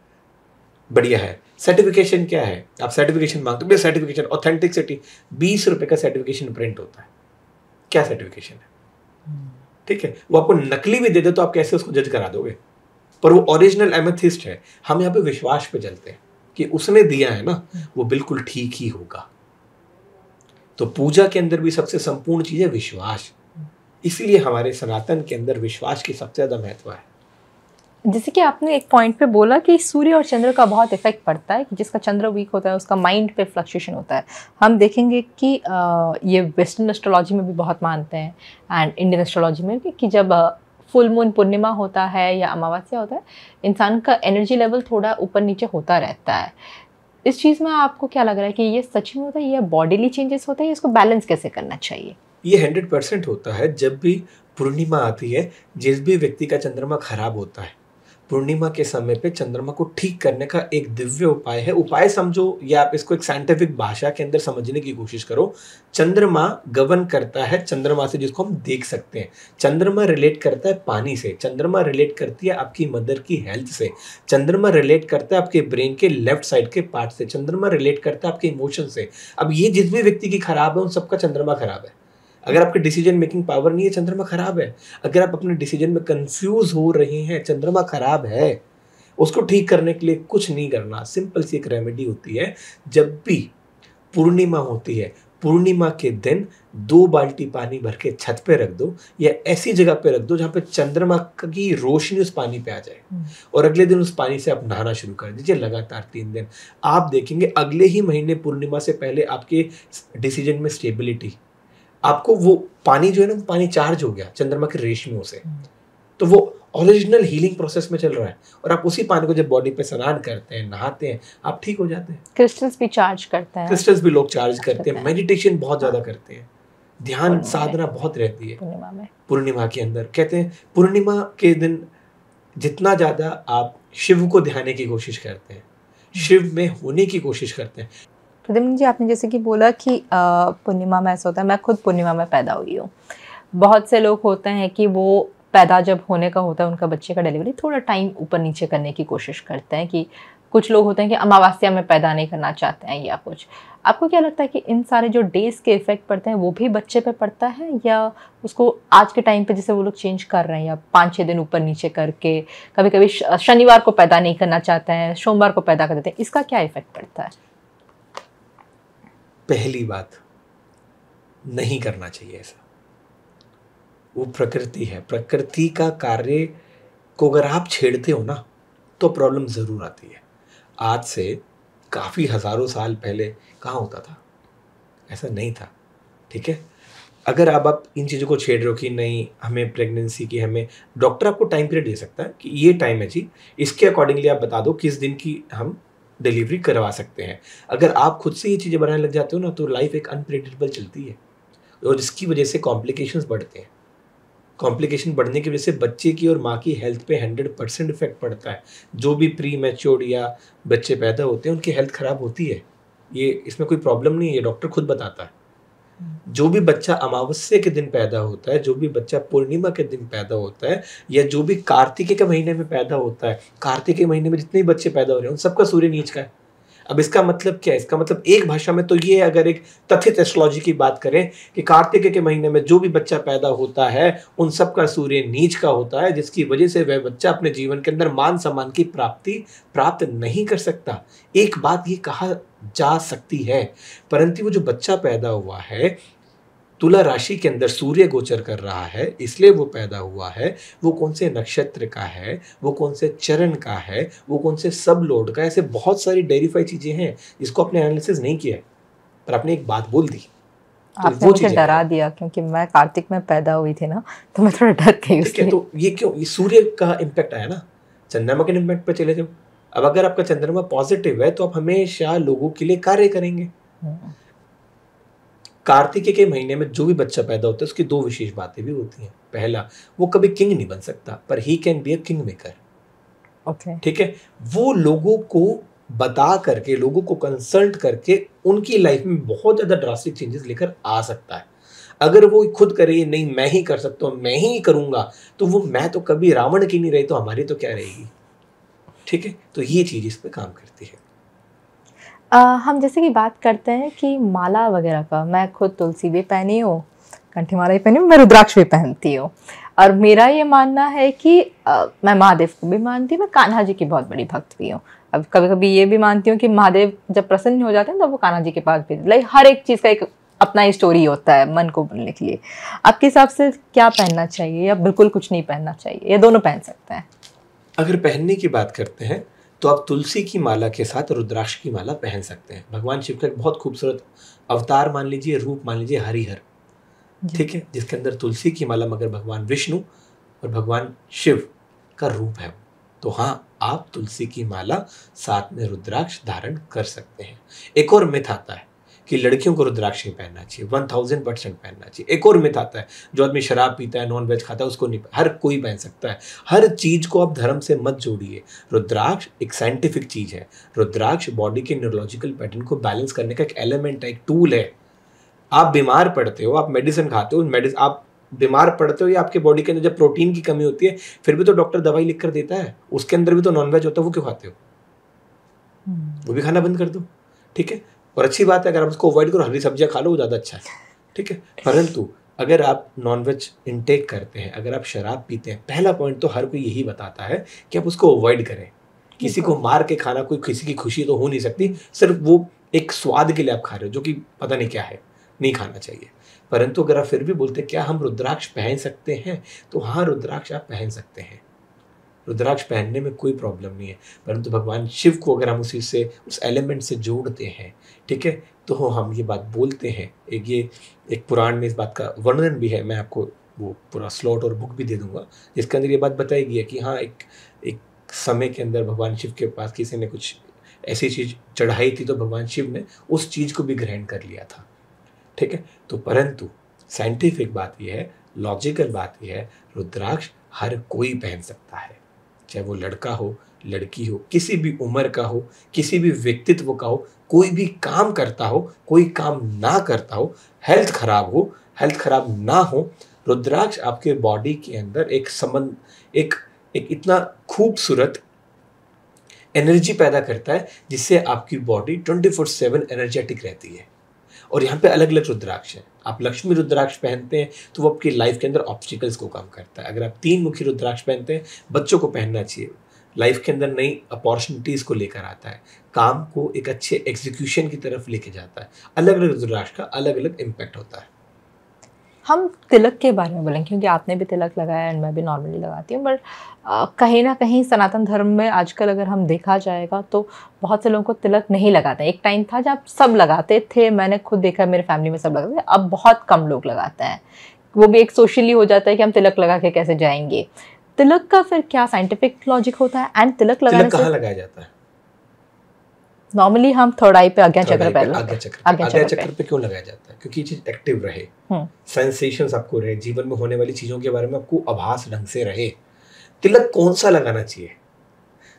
बढ़िया है। सर्टिफिकेशन क्या है? आप सर्टिफिकेशन मांगते हो, भैया सर्टिफिकेशन ऑथेंटिसिटी, 20 रुपये का सर्टिफिकेशन प्रिंट होता है। क्या सर्टिफिकेशन है? ठीक है, वो आपको नकली भी दे दे तो आप कैसे उसको जज करा दोगे? पर वो ओरिजिनल एमेथिस्ट है। हम यहाँ पे विश्वास पे चलते हैं कि उसने दिया है ना, वो बिल्कुल ठीक ही होगा। तो पूजा के अंदर भी सबसे संपूर्ण चीज है विश्वास। इसीलिए हमारे सनातन के अंदर विश्वास की सबसे ज्यादा महत्व है। जैसे कि आपने एक पॉइंट पे बोला कि सूर्य और चंद्र का बहुत इफेक्ट पड़ता है, कि जिसका चंद्र वीक होता है उसका माइंड पे फ्लक्चुएशन होता है। हम देखेंगे कि ये वेस्टर्न एस्ट्रोलॉजी में भी बहुत मानते हैं एंड इंडियन एस्ट्रोलॉजी में भी, कि जब फुल मून पूर्णिमा होता है या अमावस्या होता है, इंसान का एनर्जी लेवल थोड़ा ऊपर नीचे होता रहता है। इस चीज़ में आपको क्या लग रहा है कि ये सच में होता है या बॉडीली चेंजेस होते हैं, इसको बैलेंस कैसे करना चाहिए? ये 100% होता है। जब भी पूर्णिमा आती है, जिस भी व्यक्ति का चंद्रमा खराब होता है, पूर्णिमा के समय पे चंद्रमा को ठीक करने का एक दिव्य उपाय है। उपाय समझो या आप इसको एक साइंटिफिक भाषा के अंदर समझने की कोशिश करो। चंद्रमा गवर्न करता है चंद्रमा से, जिसको हम देख सकते हैं। चंद्रमा रिलेट करता है पानी से, चंद्रमा रिलेट करती है आपकी मदर की हेल्थ से, चंद्रमा रिलेट करता है आपके ब्रेन के लेफ्ट साइड के पार्ट से, चंद्रमा रिलेट करता है आपके इमोशन से। अब ये जिस भी व्यक्ति की खराब है उन सबका चंद्रमा खराब है। अगर आपकी डिसीजन मेकिंग पावर नहीं है, चंद्रमा खराब है। अगर आप अपने डिसीजन में कंफ्यूज हो रहे हैं, चंद्रमा खराब है। उसको ठीक करने के लिए कुछ नहीं करना, सिंपल सी एक रेमेडी होती है। जब भी पूर्णिमा होती है, पूर्णिमा के दिन 2 बाल्टी पानी भर के छत पे रख दो या ऐसी जगह पे रख दो जहाँ पे चंद्रमा की रोशनी उस पानी पे आ जाए, और अगले दिन उस पानी से आप नहाना शुरू कर दीजिए लगातार 3 दिन। आप देखेंगे अगले ही महीने पूर्णिमा से पहले आपके डिसीजन में स्टेबिलिटी, आपको वो पानी जो है ना, वो पानी चार्ज हो गया चंद्रमा के रेशमियों से, तो वो ओरिजिनल हीलिंग प्रोसेस में चल रहा है। और आप उसी पानी को जब बॉडी पे स्नान करते हैं, नहाते हैं, आप ठीक हो जाते हैं। क्रिस्टल्स भी चार्ज करते हैं, क्रिस्टल्स भी लोग चार्ज करते हैं। मेडिटेशन बहुत ज्यादा करते हैं, ध्यान साधना बहुत रहती है पूर्णिमा में। पूर्णिमा के अंदर कहते हैं पूर्णिमा के दिन जितना ज्यादा आप शिव को ध्याने की कोशिश करते हैं, शिव में होने की कोशिश करते हैं। प्रद्युम्न जी, आपने जैसे कि बोला कि पूर्णिमा में ऐसा होता है, मैं खुद पूर्णिमा में पैदा हुई हूँ, बहुत से लोग होते हैं कि वो पैदा जब होने का होता है उनका बच्चे का डिलीवरी थोड़ा टाइम ऊपर नीचे करने की कोशिश करते हैं, कि कुछ लोग होते हैं कि अमावस्या में पैदा नहीं करना चाहते हैं या कुछ। आपको क्या लगता है कि इन सारे जो डेज के इफेक्ट पड़ते हैं वो भी बच्चे पे पड़ता है, या उसको आज के टाइम पे जैसे वो लोग चेंज कर रहे हैं या 5-6 दिन ऊपर नीचे करके, कभी कभी शनिवार को पैदा नहीं करना चाहते हैं, सोमवार को पैदा कर देते हैं, इसका क्या इफेक्ट पड़ता है? पहली बात, नहीं करना चाहिए ऐसा। वो प्रकृति है, प्रकृति का कार्य को अगर आप छेड़ते हो ना तो प्रॉब्लम ज़रूर आती है। आज से काफ़ी हज़ारों साल पहले कहाँ होता था, ऐसा नहीं था। ठीक है, अगर आप इन चीज़ों को छेड़ रहे हो कि नहीं हमें प्रेगनेंसी की, हमें डॉक्टर आपको टाइम पीरियड दे सकता है कि ये टाइम है जी, इसके अकॉर्डिंगली आप बता दो किस दिन की हम डिलीवरी करवा सकते हैं। अगर आप खुद से ये चीज़ें बनाने लग जाते हो ना तो लाइफ एक अनप्रेडिक्टेबल चलती है, और जिसकी वजह से कॉम्प्लिकेशंस बढ़ते हैं। कॉम्प्लिकेशन बढ़ने की वजह से बच्चे की और माँ की हेल्थ पे 100% इफेक्ट पड़ता है। जो भी प्री मैच्योर्ड या बच्चे पैदा होते हैं उनकी हेल्थ ख़राब होती है, ये इसमें कोई प्रॉब्लम नहीं है, ये डॉक्टर खुद बताता है। जो भी बच्चा अमावस्या के दिन पैदा होता है, जो भी बच्चा पूर्णिमा के दिन पैदा होता है, या जो भी कार्तिके के महीने में पैदा होता है, कार्तिक के महीने में जितने भी बच्चे पैदा हो रहे हैं उन सबका सूर्य नीच का है। अब इसका मतलब क्या है? इसका मतलब एक भाषा में तो ये, अगर एक तथित एस्ट्रोलॉजी की बात करें कि कार्तिक के महीने में जो भी बच्चा पैदा होता है उन सब का सूर्य नीच का होता है, जिसकी वजह से वह बच्चा अपने जीवन के अंदर मान सम्मान की प्राप्ति प्राप्त नहीं कर सकता। एक बात ये कहा जा सकती है, परंतु वो जो बच्चा पैदा हुआ है तुला राशि के अंदर सूर्य गोचर कर रहा है, इसलिए वो पैदा हुआ है। वो कौन से नक्षत्र का है, वो कौन से चरण का है, वो कौन से सब लोड का, ऐसे बहुत सारी डेरिफाई चीजें हैं जिसको आपने एनालिसिस नहीं किया है, पर आपने एक बात बोल दी तो आपने मुझे डरा दिया, क्योंकि मैं कार्तिक में पैदा हुई थी ना, तो मैं थोड़ा डर गई। ठीक है, तो ये क्यों? ये सूर्य का इम्पैक्ट आया ना, चंद्रमा के इम्पैक्ट पे चले जाओ। अब अगर आपका चंद्रमा पॉजिटिव है तो आप हमेशा लोगों के लिए कार्य करेंगे। कार्तिक के महीने में जो भी बच्चा पैदा होता है उसकी दो विशेष बातें भी होती हैं। पहला, वो कभी किंग नहीं बन सकता, पर he can be a king maker. Okay, ठीक है, वो लोगों को बता करके, लोगों को कंसल्ट करके उनकी लाइफ में बहुत ज्यादा ड्रास्टिक चेंजेस लेकर आ सकता है। अगर वो खुद करे नहीं मैं ही कर सकता हूँ, मैं ही करूंगा, तो वो मैं तो कभी रावण की नहीं रही तो हमारी तो क्या रहेगी। ठीक है, तो ये चीज इस पे काम करती है। हम जैसे कि बात करते हैं कि माला वगैरह का, मैं खुद तुलसी भी पहनी हूँ, कंठी माला भी पहनी हूँ, मैं रुद्राक्ष भी पहनती हूँ, और मेरा ये मानना है कि मैं महादेव को भी मानती हूँ, मैं कान्हा जी की बहुत बड़ी भक्त भी हूँ। अब कभी कभी ये भी मानती हूँ कि महादेव जब प्रसन्न हो जाते हैं तो वो कान्हा जी के पास भी, लाइक हर एक चीज़ का एक अपना ही स्टोरी होता है मन को बोलने के लिए। आपके हिसाब से क्या पहनना चाहिए, या बिल्कुल कुछ नहीं पहनना चाहिए, या दोनों पहन सकते हैं? अगर पहनने की बात करते हैं तो आप तुलसी की माला के साथ रुद्राक्ष की माला पहन सकते हैं। भगवान शिव का एक बहुत खूबसूरत अवतार मान लीजिए, रूप मान लीजिए, हरिहर। ठीक है, जिसके अंदर तुलसी की माला मगर भगवान विष्णु और भगवान शिव का रूप है। तो हाँ, आप तुलसी की माला साथ में रुद्राक्ष धारण कर सकते हैं। एक और मिथ आता है कि लड़कियों को रुद्राक्ष नहीं पहनना चाहिए, 1000% पहनना चाहिए। एक और मिथ आता है, जो आदमी शराब पीता है, नॉन वेज खाता है, उसको नहीं, हर कोई पहन सकता है। हर चीज को आप धर्म से मत जोड़िए। रुद्राक्ष एक साइंटिफिक चीज है। रुद्राक्ष बॉडी के न्यूरोलॉजिकल पैटर्न को बैलेंस करने का एक एलिमेंट है, एक टूल है। आप बीमार पड़ते हो, आप मेडिसिन खाते हो, आप बीमार पड़ते हो या आपके बॉडी के अंदर जब प्रोटीन की कमी होती है, फिर भी तो डॉक्टर दवाई लिख कर देता है, उसके अंदर भी तो नॉनवेज होता है, वो क्यों खाते हो? वो भी खाना बंद कर दो। ठीक है, और अच्छी बात है अगर आप उसको अवॉइड करो, हरी सब्जियां खा लो, वो ज़्यादा अच्छा है। ठीक है, परंतु अगर आप नॉनवेज इनटेक करते हैं, अगर आप शराब पीते हैं, पहला पॉइंट तो हर कोई यही बताता है कि आप उसको अवॉइड करें। किसी को मार के खाना, कोई किसी की खुशी तो हो नहीं सकती, सिर्फ वो एक स्वाद के लिए आप खा रहे हो जो कि पता नहीं क्या है, नहीं खाना चाहिए। परंतु अगर आप फिर भी बोलते हैं क्या हम रुद्राक्ष पहन सकते हैं, तो हाँ, रुद्राक्ष आप पहन सकते हैं। रुद्राक्ष पहनने में कोई प्रॉब्लम नहीं है, परंतु भगवान शिव को अगर हम उसी से, उस एलिमेंट से जोड़ते हैं, ठीक है, तो हम ये बात बोलते हैं। एक पुराण में इस बात का वर्णन भी है, मैं आपको वो पूरा स्लॉट और बुक भी दे दूंगा जिसके अंदर ये बात बताई गई है कि हाँ, एक समय के अंदर भगवान शिव के पास किसी ने कुछ ऐसी चीज़ चढ़ाई थी, तो भगवान शिव ने उस चीज़ को भी ग्रहण कर लिया था। ठीक है, तो परंतु साइंटिफिक बात यह है, लॉजिकल बात यह है, रुद्राक्ष हर कोई पहन सकता है, चाहे वो लड़का हो, लड़की हो, किसी भी उम्र का हो, किसी भी व्यक्तित्व का हो, कोई भी काम करता हो, कोई काम ना करता हो, हेल्थ खराब हो, हेल्थ खराब ना हो, रुद्राक्ष आपके बॉडी के अंदर एक संबंध, एक एक इतना खूबसूरत एनर्जी पैदा करता है जिससे आपकी बॉडी 24/7 एनर्जेटिक रहती है। और यहाँ पे अलग अलग रुद्राक्ष हैं। आप लक्ष्मी रुद्राक्ष पहनते हैं तो वो आपकी लाइफ के अंदर ऑब्स्टिकल्स को कम करता है। अगर आप 3 मुखी रुद्राक्ष पहनते हैं, बच्चों को पहनना चाहिए, लाइफ के अंदर नई अपॉर्चुनिटीज़ को लेकर आता है, काम को एक अच्छे एग्जीक्यूशन की तरफ लेके जाता है। अलग अलग रुद्राक्ष का अलग अलग इम्पैक्ट होता है। हम तिलक के बारे में बोलेंगे क्योंकि आपने भी तिलक लगाया एंड मैं भी नॉर्मली लगाती हूँ, बट कहीं ना कहीं सनातन धर्म में आजकल अगर हम देखा जाएगा तो बहुत से लोगों को तिलक नहीं लगाते हैं। एक टाइम था जब सब लगाते थे, मैंने खुद देखा मेरे फैमिली में सब लगाते थे, अब बहुत कम लोग लगाते हैं। वो भी एक सोशली हो जाता है कि हम तिलक लगा के कैसे जाएंगे। तिलक का फिर क्या साइंटिफिक लॉजिक होता है एंड तिलक लगाने कहाँ लगाया जाता है? नॉर्मली हम थर्ड आई पे आज्ञा चक्र पे आज्ञा चक्र पे क्यों लगाया जाता है? क्योंकि ये चीज एक्टिव रहे, सेंसेशंस आपको रहे, जीवन में होने वाली चीजों के बारे में आपको आभास ढंग से रहे। तिलक कौन सा लगाना चाहिए?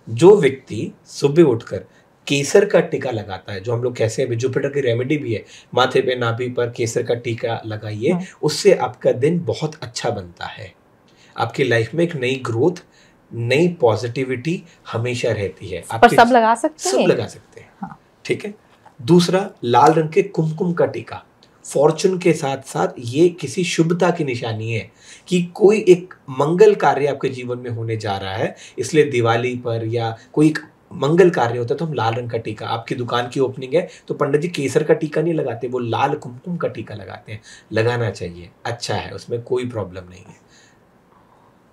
जो व्यक्ति सुबह उठकर केसर का टीका लगाता है, जो हम लोग कैसे हैं, जुपिटर की रेमेडी भी है, माथे पे नाभि पर केसर का टीका लगाइए, उससे आपका दिन बहुत अच्छा बनता है। आपकी लाइफ में एक नई ग्रोथ, नई पॉजिटिविटी हमेशा रहती है। पर सब लगा सकते हैं, सब लगा सकते हैं। हाँ। ठीक है। दूसरा, लाल रंग के कुमकुम का टीका फॉर्चून के साथ साथ ये किसी शुभता की निशानी है कि कोई एक मंगल कार्य आपके जीवन में होने जा रहा है, इसलिए दिवाली पर या कोई मंगल कार्य होता है तो हम लाल रंग का टीका, आपकी दुकान की ओपनिंग है तो पंडित जी केसर का टीका नहीं लगाते, वो लाल कुमकुम का टीका लगाते हैं। लगाना चाहिए, अच्छा है, उसमें कोई प्रॉब्लम नहीं है।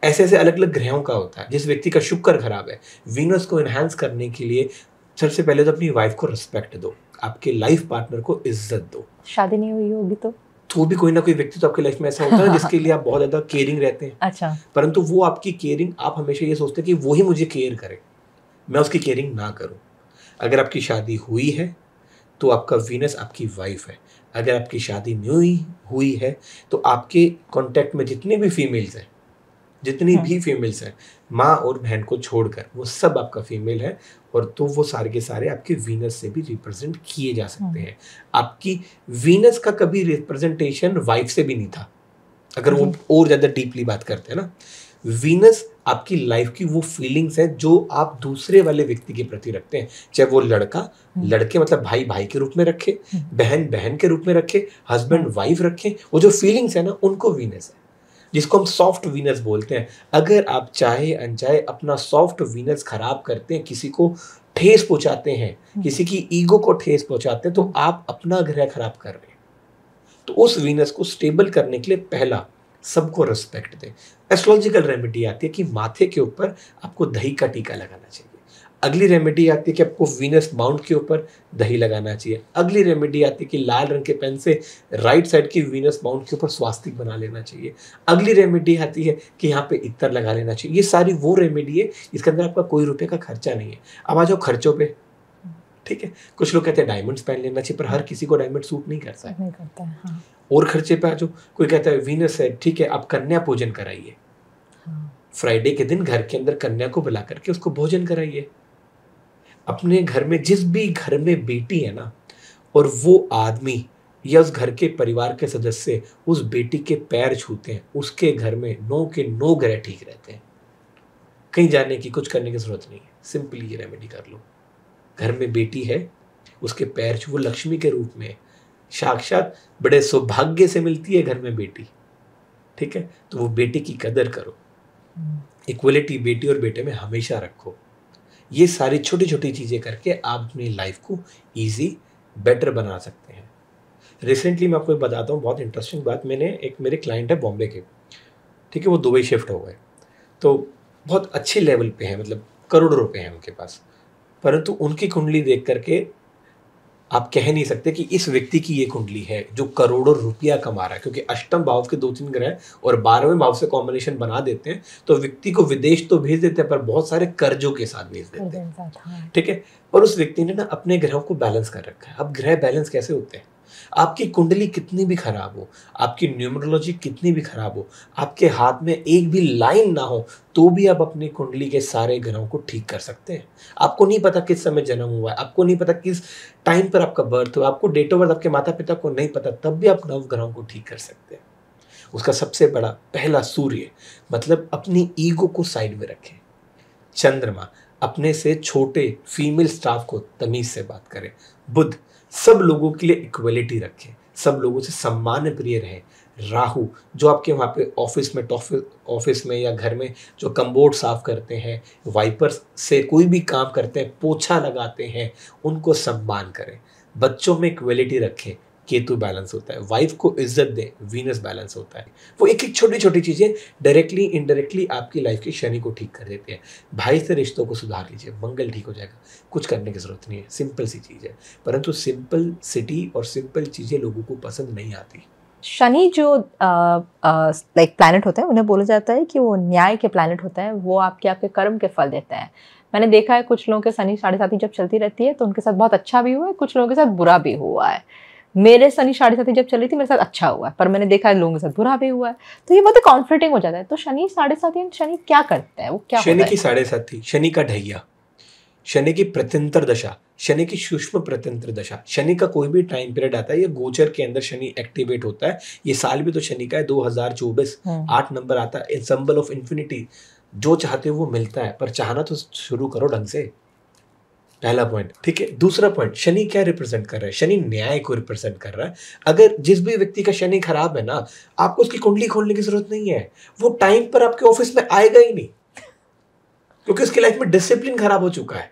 ऐसे ऐसे अलग अलग ग्रहों का होता है। जिस व्यक्ति का शुक्र खराब है, वीनस को एनहांस करने के लिए सबसे पहले तो अपनी वाइफ को रिस्पेक्ट दो, आपके लाइफ पार्टनर को इज्जत दो। शादी नहीं हुई होगी तो भी कोई ना कोई व्यक्ति तो आपकी लाइफ में ऐसा होता है जिसके लिए आप बहुत ज्यादा केयरिंग रहते हैं। अच्छा। परंतु वो आपकी केयरिंग, आप हमेशा ये सोचते हैं कि वो ही मुझे केयर करे, मैं उसकी केयरिंग ना करूं। अगर आपकी शादी हुई है तो आपका वीनस आपकी वाइफ है। अगर आपकी शादी नहीं हुई है तो आपके कॉन्टेक्ट में जितने भी फीमेल्स हैं, जितनी भी फीमेल्स हैं, माँ और बहन को छोड़कर, वो सब आपका फीमेल है। और तो वो सारे के सारे आपके वीनस से भी रिप्रेजेंट किए जा सकते हैं। आपकी वीनस का कभी रिप्रेजेंटेशन वाइफ से भी नहीं था। अगर वो और ज्यादा डीपली बात करते हैं ना, वीनस आपकी लाइफ की वो फीलिंग्स है जो आप दूसरे वाले व्यक्ति के प्रति रखते हैं। चाहे वो लड़का लड़के मतलब भाई भाई के रूप में रखे, बहन बहन के रूप में रखे, हस्बैंड वाइफ रखे, वो जो फीलिंग्स है ना, उनको वीनस है, जिसको हम सॉफ्ट वीनस बोलते हैं। अगर आप चाहे अनचाहे अपना सॉफ्ट वीनस खराब करते हैं, किसी को ठेस पहुंचाते हैं, किसी की ईगो को ठेस पहुंचाते हैं, तो आप अपना ग्रह खराब कर रहे हैं। तो उस वीनस को स्टेबल करने के लिए पहला, सबको रिस्पेक्ट दें। एस्ट्रोलॉजिकल रेमेडी आती है कि माथे के ऊपर आपको दही का टीका लगाना चाहिए। अगली रेमेडी आती है कि आपको वीनस माउंट के ऊपर दही लगाना चाहिए। अगली रेमेडी आती है कि लाल रंग के पेन से राइट साइड की वीनस माउंट के ऊपर स्वास्तिक बना लेना चाहिए। अगली रेमेडी आती है कि यहाँ पे इत्तर लगा लेना चाहिए। ये सारी वो रेमेडी है जिसके अंदर आपका कोई रुपये का खर्चा नहीं है। अब आ जाओ खर्चों पे। ठीक है, कुछ लोग कहते हैं डायमंड्स पहन लेना चाहिए, पर हर किसी को डायमंड सूट नहीं करता है। हाँ। और खर्चे पे आ जाओ, कोई कहता है वीनस है, ठीक है, आप कन्या पूजन कराइए। फ्राइडे के दिन घर के अंदर कन्या को बुला करके उसको भोजन कराइए। अपने घर में, जिस भी घर में बेटी है ना, और वो आदमी या उस घर के परिवार के सदस्य उस बेटी के पैर छूते हैं, उसके घर में 9 के 9 ग्रह ठीक रहते हैं। कहीं जाने की, कुछ करने की जरूरत नहीं है, सिंपली ये रेमेडी कर लो। घर में बेटी है, उसके पैर छू, वो लक्ष्मी के रूप में साक्षात बड़े सौभाग्य से मिलती है घर में बेटी। ठीक है, तो वो बेटी की कदर करो। इक्वलिटी बेटी और बेटे में हमेशा रखो। ये सारी छोटी छोटी चीज़ें करके आप अपनी लाइफ को इजी, बेटर बना सकते हैं। रिसेंटली मैं आपको बताता हूँ बहुत इंटरेस्टिंग बात। मेरे क्लाइंट है बॉम्बे के, ठीक है, वो दुबई शिफ्ट हो गए, तो बहुत अच्छे लेवल पे हैं, मतलब करोड़ों रुपए हैं उनके पास। परंतु उनकी कुंडली देख करके आप कह नहीं सकते कि इस व्यक्ति की ये कुंडली है जो करोड़ों रुपया कमा रहा है, क्योंकि अष्टम भाव के 2-3 ग्रह और 12वें भाव से कॉम्बिनेशन बना देते हैं, तो व्यक्ति को विदेश तो भेज देते हैं पर बहुत सारे कर्जों के साथ भेज देते हैं। ठीक है, और उस व्यक्ति ने ना अपने ग्रहों को बैलेंस कर रखा है। अब ग्रह बैलेंस कैसे होते हैं? आपकी कुंडली कितनी भी खराब हो, आपकी न्यूमरोलॉजी कितनी भी खराब हो, आपके हाथ में एक भी लाइन ना हो, तो भी आप अपनी कुंडली के सारे ग्रहों को ठीक कर सकते हैं। आपको नहीं पता किस समय जन्म हुआ है, आपको नहीं पता किस टाइम पर आपका बर्थ हुआ, आपको डेट ऑफ बर्थ आपके माता पिता को नहीं पता, तब भी आप 9 ग्रहों को ठीक कर सकते हैं। उसका सबसे बड़ा पहला सूर्य, मतलब अपनी ईगो को साइड में रखे। चंद्रमा, अपने से छोटे फीमेल स्टाफ को तमीज से बात करे। बुध, सब लोगों के लिए इक्वलिटी रखे, सब लोगों से सम्मान प्रिय रहे। राहु, जो आपके वहाँ पे ऑफिस में या घर में जो कम्बोर्ड साफ करते हैं, वाइपर से कोई भी काम करते हैं, पोछा लगाते हैं, उनको सम्मान करें। बच्चों में इक्वलिटी रखें, केतु बैलेंस होता है। वाइफ को इज्जत दें, वीनस बैलेंस होता है। वो एक एक छोटी छोटी चीज़ें डायरेक्टली इनडायरेक्टली आपकी लाइफ के शनि को ठीक कर देती है। भाई से रिश्तों को सुधार लीजिए, मंगल ठीक हो जाएगा। कुछ करने की ज़रूरत नहीं है, सिंपल सी चीज़ है, परंतु सिंपल सिटी और सिंपल चीज़ें लोगों को पसंद नहीं आती। शनि जो लाइक प्लैनेट होते हैं, उन्हें बोला जाता है कि वो न्याय के प्लैनेट होते हैं। वो आपके कर्म के फल देते हैं। मैंने देखा है कुछ लोगों के शनि 7.5 जब चलती रहती है तो उनके साथ बहुत अच्छा भी हुआ है, कुछ लोगों के साथ बुरा भी हुआ है। मेरे शनि 7.5 जब चल रही थी मेरे साथ अच्छा हुआ है, पर मैंने देखा है लोगों के साथ बुरा भी हुआ है। तो ये बहुत कॉन्फ्लिक्टिंग हो जाता है। तो शनि 7.5 शनि क्या करता है, वो क्या शनि की 7.5, शनि का ढैया, शनि की प्रत्यंतर दशा, शनि की सूक्ष्म प्रत्यंतर दशा। शनि का कोई भी टाइम पीरियड आता है, ये गोचर के अंदर शनि एक्टिवेट होता है। ये साल भी तो शनि का है 2024, 8 नंबर आता है, सिंबल ऑफ इन्फिनिटी। जो चाहते हो वो मिलता है, पर चाहना तो शुरू करो ढंग से। पहला पॉइंट, ठीक है। दूसरा पॉइंट, शनि क्या रिप्रेजेंट कर रहा है? शनि न्याय को रिप्रेजेंट कर रहा है। अगर जिस भी व्यक्ति का शनि खराब है ना, आपको उसकी कुंडली खोलने की जरूरत नहीं है, वो टाइम पर आपके ऑफिस में आएगा ही नहीं, क्योंकि उसकी लाइफ में डिसिप्लिन खराब हो चुका है,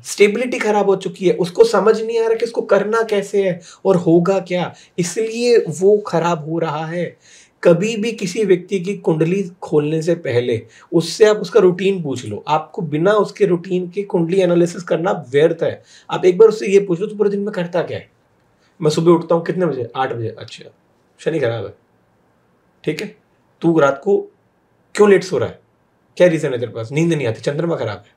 स्टेबिलिटी खराब हो चुकी है, उसको समझ नहीं आ रहा कि उसको करना कैसे है और होगा क्या, इसलिए वो खराब हो रहा है। कभी भी किसी व्यक्ति की कुंडली खोलने से पहले उससे आप उसका रूटीन पूछ लो। आपको बिना उसके रूटीन के कुंडली एनालिसिस करना व्यर्थ है। आप एक बार उससे ये पूछ लो तो पूरे दिन में करता क्या है। मैं सुबह उठता हूँ कितने बजे? 8 बजे। अच्छा, शनि खराब है, ठीक है। तू रात को क्यों लेट सो रहा है? क्या रीजन है तेरे पास? नींद नहीं आती, चंद्रमा खराब है,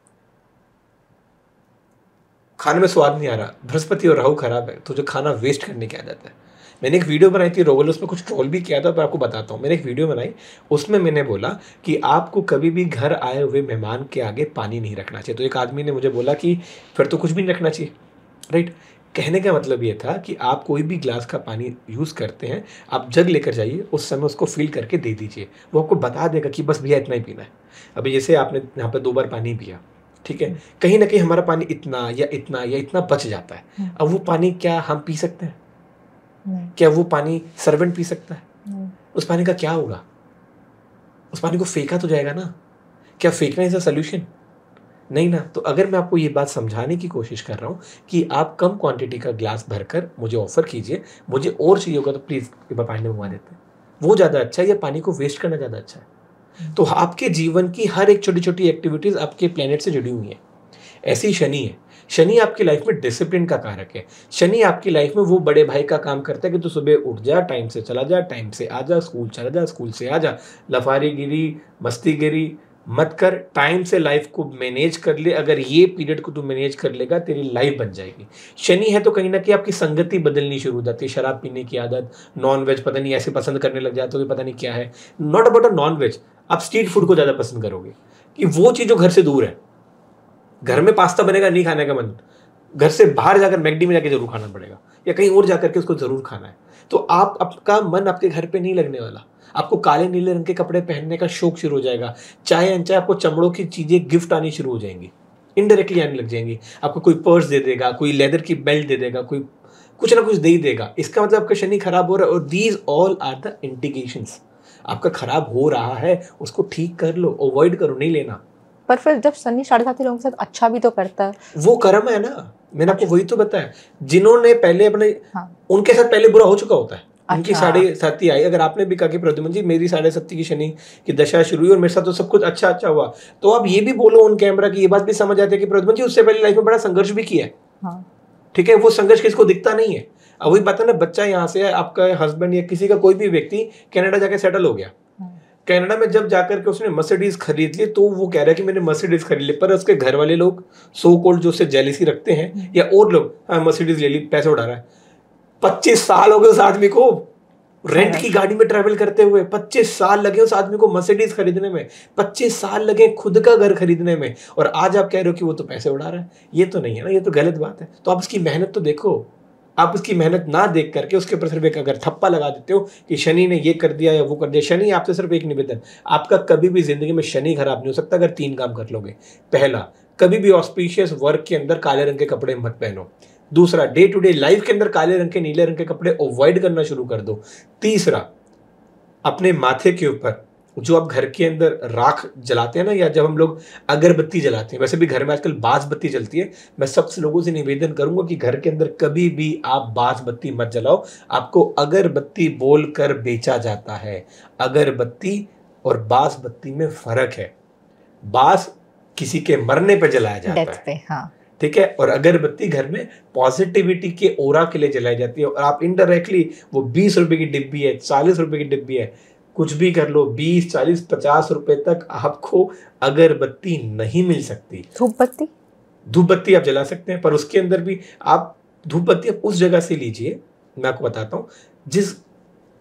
खाने में स्वाद नहीं आ रहा, बृहस्पति और राहु खराब है, तुझे खाना वेस्ट करने की आदत है। मैंने एक वीडियो बनाई थी रोगल, उसमें कुछ ट्रोल भी किया था, पर आपको बताता हूँ। मैंने एक वीडियो बनाई, उसमें मैंने बोला कि आपको कभी भी घर आए हुए मेहमान के आगे पानी नहीं रखना चाहिए। तो एक आदमी ने मुझे बोला कि फिर तो कुछ भी नहीं रखना चाहिए, राइट। कहने का मतलब ये था कि आप कोई भी ग्लास का पानी यूज़ करते हैं, आप जग लेकर जाइए, उस समय उसको फिल करके दे दीजिए, वो आपको बता देगा कि बस भैया इतना ही पीना है। अभी जैसे आपने यहाँ पर 2 बार पानी पिया, ठीक है, कहीं ना कहीं हमारा पानी इतना या इतना या इतना बच जाता है। अब वो पानी क्या हम पी सकते हैं? क्या वो पानी सर्वेंट पी सकता है? उस पानी का क्या होगा? उस पानी को फेंका तो जाएगा ना। क्या फेंकना इज अ सोल्यूशन? नहीं ना। तो अगर मैं आपको ये बात समझाने की कोशिश कर रहा हूँ कि आप कम क्वांटिटी का ग्लास भरकर मुझे ऑफर कीजिए, मुझे और चाहिए होगा तो प्लीज़ पानी मंगवा देते हैं, वो ज़्यादा अच्छा है, या पानी को वेस्ट करना ज़्यादा अच्छा है। तो आपके जीवन की हर एक छोटी छोटी एक्टिविटीज़ आपके प्लेनेट से जुड़ी हुई हैं। ऐसी शनि है। शनि आपकी लाइफ में डिसिप्लिन का कारक है। शनि आपकी लाइफ में वो बड़े भाई का काम करता है कि तू सुबह उठ जा, टाइम से चला जा, टाइम से आ जा, स्कूल चला जा, स्कूल से आ जा। लफारीगिरी, मस्तीगिरी मत कर, टाइम से लाइफ को मैनेज कर ले। अगर ये पीरियड को तू मैनेज कर लेगा, तेरी लाइफ बन जाएगी। शनि है तो कहीं ना कहीं आपकी संगति बदलनी शुरू हो जाती है। शराब पीने की आदत, नॉन वेज पता नहीं ऐसे पसंद करने लग जाते हो, पता नहीं क्या है। Not about a non veg, आप स्ट्रीट फूड को ज़्यादा पसंद करोगे कि वो चीज़ जो घर से दूर है। घर में पास्ता बनेगा, नहीं खाने का मन, घर से बाहर जाकर मैकडी में जाके जरूर खाना पड़ेगा, या कहीं और जाकर के उसको जरूर खाना है। तो आपका मन आपके घर पे नहीं लगने वाला। आपको काले नीले रंग के कपड़े पहनने का शौक शुरू हो जाएगा। चाहे अनचाहे आपको चमड़ों की चीजें गिफ्ट आनी शुरू हो जाएंगी, इनडायरेक्टली आने लग जाएंगी। आपको कोई पर्स दे देगा, कोई लेदर की बेल्ट दे देगा, कोई कुछ ना कुछ दे ही देगा। इसका मतलब आपका शनि खराब हो रहा है। और these all are the indications. आपका खराब हो रहा है, उसको ठीक कर लो, अवॉइड करो, नहीं लेना। पर फिर जब शनि 7.5 लोगों के साथ अच्छा भी तो करता है, वो कर्म है ना। मैंने आपको वही तो बताया, जिन्होंने पहले अपने उनके साथ पहले बुरा हो चुका होता है। उनकी 7.5 आई। अगर आपने भी कहा कि प्रद्युमन जी मेरी 7.5 की शनि की दशा शुरू हुई और मेरे साथ तो सब कुछ अच्छा अच्छा हुआ, तो आप ये भी बोलो ऑन कैमरा की ये बात भी समझ आती है कि प्रद्युमन जी उससे पहले लाइफ में बड़ा संघर्ष भी किया है। ठीक है, वो संघर्ष किसको दिखता नहीं है। अब वही बात है ना, बच्चा यहाँ से आपका हस्बैंड या किसी का कोई भी व्यक्ति कनाडा जाके सेटल हो गया। कनाडा में जब जाकर के उसने मर्सिडीज खरीद ली, तो वो कह रहा है कि मैंने मर्सिडीज खरीद ली, पर उसके घर वाले लोग सो कॉल्ड जो उससे जेलिसी रखते हैं, या और लोग, हाँ मर्सिडीज ले ली, पैसे उड़ा रहा है। 25 साल हो गए उस आदमी को रेंट की गाड़ी में ट्रैवल करते हुए, 25 साल लगे उस आदमी को मर्सिडीज खरीदने में, 25 साल लगे खुद का घर खरीदने में, और आज आप कह रहे हो कि वो तो पैसे उड़ा रहा है। ये तो नहीं है ना, ये तो गलत बात है। तो आप उसकी मेहनत तो देखो। आप उसकी मेहनत ना देख करके उसके ऊपर सिर्फ एक अगर थप्पा लगा देते हो कि शनि ने ये कर दिया या वो कर दिया। शनि आपसे सिर्फ एक निवेदन, आपका कभी भी जिंदगी में शनि खराब नहीं हो सकता अगर 3 काम कर लोगे। पहला, कभी भी ऑस्पिशियस वर्क के अंदर काले रंग के कपड़े मत पहनो। दूसरा, डे टू डे लाइफ के अंदर काले रंग के नीले रंग के कपड़े अवॉइड करना शुरू कर दो। तीसरा, अपने माथे के ऊपर जो आप घर के अंदर राख जलाते हैं ना, या जब हम लोग अगरबत्ती जलाते हैं, वैसे भी घर में आजकल बास बत्ती जलती है, मैं सब लोगों से निवेदन करूंगा कि घर के अंदर कभी भी आप बास बत्ती मत जलाओ। आपको अगरबत्ती बोलकर बेचा जाता है। अगरबत्ती और बास बत्ती में फर्क है। बास किसी के मरने पे जलाया जाता है, हाँ। ठीक है, और अगरबत्ती घर में पॉजिटिविटी के ओरा के लिए जलाई जाती है। और आप इनडायरेक्टली, वो 20 रुपए की डिब्बी है, 40 रुपए की डिब्बी है, कुछ भी कर लो, 20, 40, 50 रुपए तक आपको अगरबत्ती नहीं मिल सकती। धूप बत्ती आप जला सकते हैं, पर उसके अंदर भी आप धूप बत्ती आप उस जगह से लीजिए, मैं आपको बताता हूँ,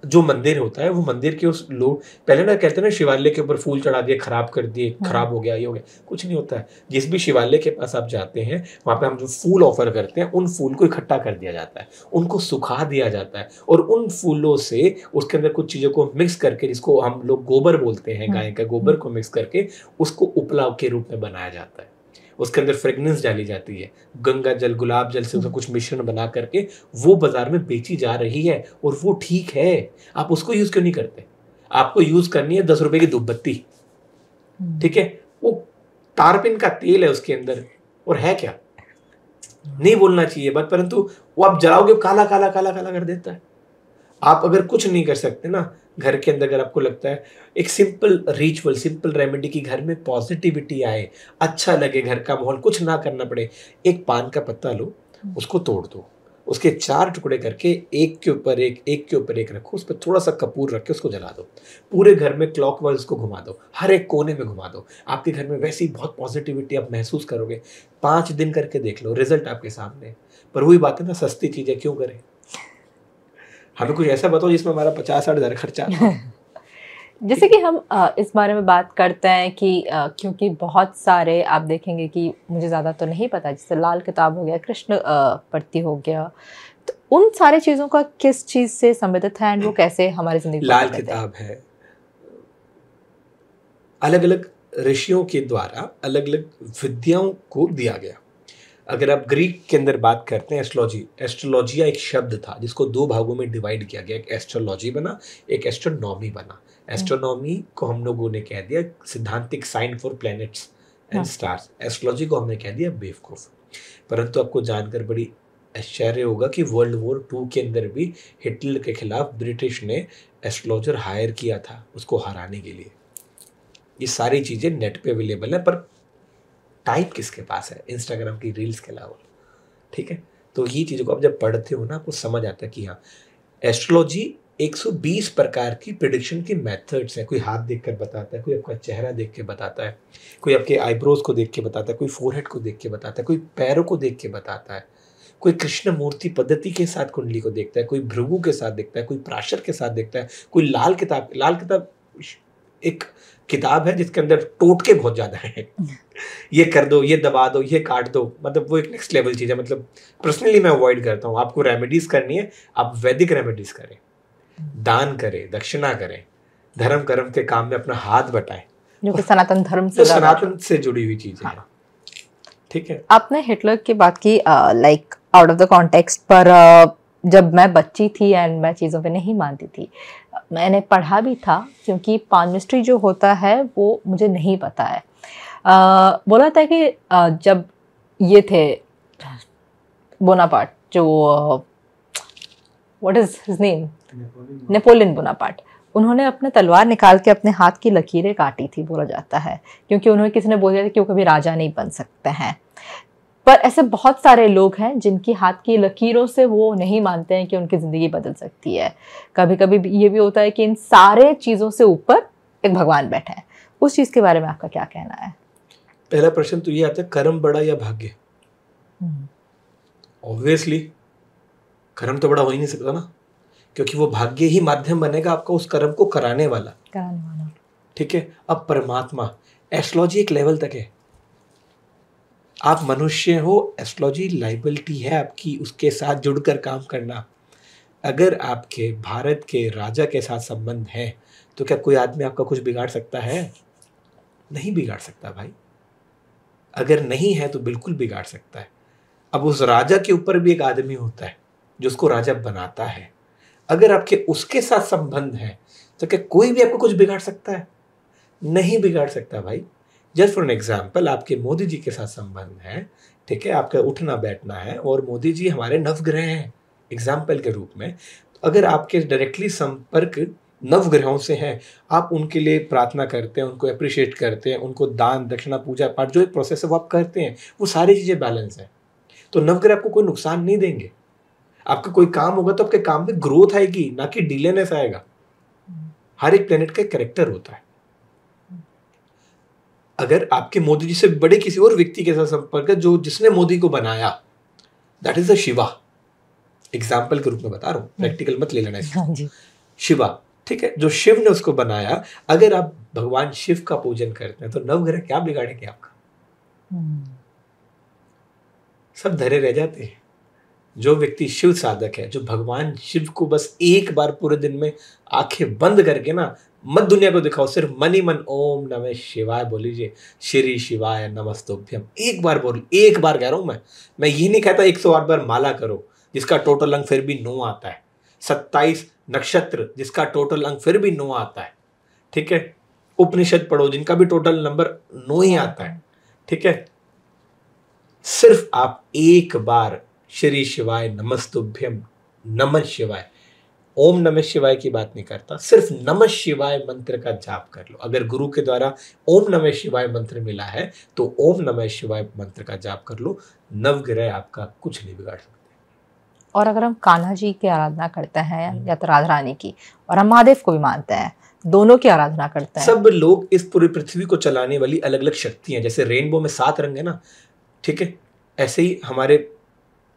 जो मंदिर होता है वो मंदिर के उस लोग पहले ना कहते हैं ना, शिवालय के ऊपर फूल चढ़ा दिए, खराब कर दिए, खराब हो गया, ये हो गया, कुछ नहीं होता है। जिस भी शिवालय के पास आप जाते हैं, वहां पे हम जो फूल ऑफर करते हैं, उन फूल को इकट्ठा कर दिया जाता है, उनको सुखा दिया जाता है, और उन फूलों से उसके अंदर कुछ चीजों को मिक्स करके, जिसको हम लोग गोबर बोलते हैं, गाय का गोबर को मिक्स करके उसको उपलाव के रूप में बनाया जाता है। उसके अंदर फ्रेगनेंस डाली जाती है, गंगा जल, गुलाब जल से उसका कुछ मिश्रण बना करके वो बाजार में बेची जा रही है, और वो ठीक है। आप उसको यूज क्यों नहीं करते? आपको यूज करनी है 10 रुपए की धूप बत्ती, ठीक है, वो तारपिन का तेल है उसके अंदर, और है क्या, नहीं बोलना चाहिए बट, परंतु वो आप जलाओगे काला काला काला काला कर देता है। आप अगर कुछ नहीं कर सकते ना घर के अंदर, अगर आपको लगता है एक सिंपल रिचुअल, सिंपल रेमेडी की घर में पॉजिटिविटी आए, अच्छा लगे, घर का माहौल, कुछ ना करना पड़े, एक पान का पत्ता लो, उसको तोड़ दो, उसके 4 टुकड़े करके एक के ऊपर एक रखो, उस पर थोड़ा सा कपूर रख के उसको जला दो, पूरे घर में क्लॉकवाइज उसको घुमा दो, हर एक कोने में घुमा दो। आपके घर में वैसी बहुत पॉजिटिविटी आप महसूस करोगे। 5 दिन करके देख लो, रिजल्ट आपके सामने। पर वही बात है ना, सस्ती चीजें क्यों करें? हमें कुछ ऐसा बताओ जिसमें हमारा 50-60 हज़ार खर्चा जैसे कि हम इस बारे में बात करते हैं कि क्योंकि बहुत सारे आप देखेंगे कि मुझे ज़्यादा तो नहीं पता, जैसे लाल किताब हो गया, कृष्ण पट्टी हो गया, तो उन सारी चीज़ों का किस चीज़ से संबंधित है, वो कैसे हमारी जिंदगी? लाल किताब है, अलग अलग ऋषियों के द्वारा अलग अलग विद्याओं को दिया गया। अगर आप ग्रीक के अंदर बात करते हैं, एस्ट्रोलॉजिया एक शब्द था जिसको 2 भागों में डिवाइड किया गया, एक एस्ट्रोलॉजी बना, एक एस्ट्रोनॉमी बना। एस्ट्रोनॉमी को हम लोगों ने कह दिया सिद्धांतिक sign for planets and stars, astrology को हमने कह दिया बेवकूफ। परंतु आपको जानकर बड़ी आश्चर्य होगा कि वर्ल्ड वॉर 2 के अंदर भी हिटलर के खिलाफ ब्रिटिश ने एस्ट्रोलॉजर हायर किया था उसको हराने के लिए। ये सारी चीजें नेट पे अवेलेबल है, पर टाइप किसके पास है इंस्टाग्राम की रील्स के अलावा, ठीक है। तो ये चीज़ों को आप जब पढ़ते हो ना, आपको समझ आता है कि हाँ, एस्ट्रोलॉजी 120 प्रकार की प्रिडिक्शन की मेथड्स हैं। कोई हाथ देखकर बताता है, कोई आपका चेहरा देख के बताता है, कोई आपके आईब्रोज को देख के बताता है, कोई फोरहेड को देख के बताता है, कोई पैरों को देख के बताता है, कोई कृष्ण मूर्ति पद्धति के साथ कुंडली को देखता है, कोई भृगु के साथ देखता है, कोई प्राशर के साथ देखता है, कोई लाल किताब एक किताब है जिसके अंदर टोटके बहुत ज्यादा हैं। ये कर दो, ये दबा दो, ये काट दो, मतलब वो एक नेक्स्ट लेवल चीज़ है। मतलब पर्सनली मैं अवॉइड करता हूँ। आपको रेमेडीज करनी है, आप वैदिक रेमेडीज करें, दान करें, दक्षिणा करें, धर्म कर्म के काम में अपना हाथ बटाएं, जो कि सनातन धर्म से सनातन से जुड़ी हुई चीजें हैं, ठीक है। आपने हिटलर की बात की like out of the context, पर जब मैं बच्ची थी एंड मैं चीज़ों पे नहीं मानती थी, मैंने पढ़ा भी था, क्योंकि पानमिस्ट्री जो होता है वो मुझे नहीं पता है। बोला था कि जब ये थे बोनापार्ट, जो what is his name, Napoleon Bonaparte, उन्होंने अपने तलवार निकाल के अपने हाथ की लकीरें काटी थी, बोला जाता है, क्योंकि उन्होंने किसी ने बोल दिया था कि वो कभी राजा नहीं बन सकते हैं। पर ऐसे बहुत सारे लोग हैं जिनकी हाथ की लकीरों से वो नहीं मानते हैं कि उनकी ज़िंदगी बदल सकती है। कभी कभी ये भी होता है कि इन सारे चीज़ों से ऊपर एक भगवान बैठा है। उस चीज़ के बारे में आपका क्या कहना है? पहला प्रश्न तो ये आता है, कर्म बड़ा या भाग्य? ऑब्वियसली कर्म तो बड़ा हो ही नहीं सकता ना, क्योंकि वो भाग्य ही माध्यम बनेगा आपका उस कर्म को कराने वाला, ठीक है। अब परमात्मा, एस्ट्रोलॉजी एक लेवल तक है, आप मनुष्य हो, एस्ट्रोलॉजी लाइबिलिटी है आपकी उसके साथ जुड़कर काम करना। अगर आपके भारत के राजा के साथ संबंध है तो क्या कोई आदमी आपका कुछ बिगाड़ सकता है? नहीं बिगाड़ सकता भाई। अगर नहीं है तो बिल्कुल बिगाड़ सकता है। अब उस राजा के ऊपर भी एक आदमी होता है जो उसको राजा बनाता है। अगर आपके उसके साथ संबंध है तो क्या कोई भी आपको कुछ बिगाड़ सकता है? नहीं बिगाड़ सकता भाई। जस्ट फॉर एन एग्जाम्पल, आपके मोदी जी के साथ संबंध है, ठीक है, आपका उठना बैठना है और मोदी जी हमारे नवग्रह हैं एग्जाम्पल के रूप में। अगर आपके डायरेक्टली संपर्क नवग्रहों से है, आप उनके लिए प्रार्थना करते हैं, उनको अप्रिशिएट करते हैं, उनको दान दक्षिणा पूजा पाठ जो एक प्रोसेस है वो आप करते हैं, वो सारी चीजें बैलेंस है, तो नवग्रह आपको कोई नुकसान नहीं देंगे। आपका कोई काम होगा तो आपके काम में ग्रोथ आएगी, ना कि डिलेनेस आएगा। हर एक प्लेनेट का एक कैरेक्टर होता है। अगर आपके मोदी जी से बड़े किसी और व्यक्ति के साथ संपर्क है जो जिसने मोदी को बनाया, that is the Shiva. Example के रूप में बता रहा हूं, प्रैक्टिकल मत ले लेना इसको। हाँ जी। शिवा, ठीक है, जो शिव ने उसको बनाया। अगर आप भगवान शिव का पूजन करते हैं तो नवग्रह क्या बिगाड़ेंगे आपका? सब धरे रह जाते हैं। जो व्यक्ति शिव साधक है, जो भगवान शिव को बस एक बार पूरे दिन में आंखें बंद करके ना मत दुनिया को दिखाओ, सिर्फ मन ही मन ओम नमः शिवाय बोल लीजिए, श्री शिवाय नमस्तुभ्यम, एक बार बोल, एक बार कह रहा हूं मैं ये नहीं कहता 108 बार माला करो जिसका टोटल अंक फिर भी 9 आता है, 27 नक्षत्र जिसका टोटल अंक फिर भी 9 आता है, ठीक है, उपनिषद पढ़ो जिनका भी टोटल नंबर 9 ही आता है, ठीक है। सिर्फ आप एक बार श्री शिवाय नमस्तुभ्यम, नमः शिवाय, ओम नमः शिवाय की बात नहीं करता, सिर्फ नमः शिवाय मंत्र का जाप कर लो। अगर गुरु के द्वारा ओम नमः शिवाय मंत्र मिला है तो ओम नमः शिवाय मंत्र का जाप कर लो, नवग्रह आपका कुछ नहीं बिगाड़ सकते। और अगर हम कान्हा जी की आराधना करते हैं या तो राधा रानी की, और हम महादेव को भी मानते हैं, दोनों की आराधना करते हैं। सब लोग इस पूरी पृथ्वी को चलाने वाली अलग अलग शक्तियां, जैसे रेनबो में 7 रंग है ना, ठीक है, ऐसे ही हमारे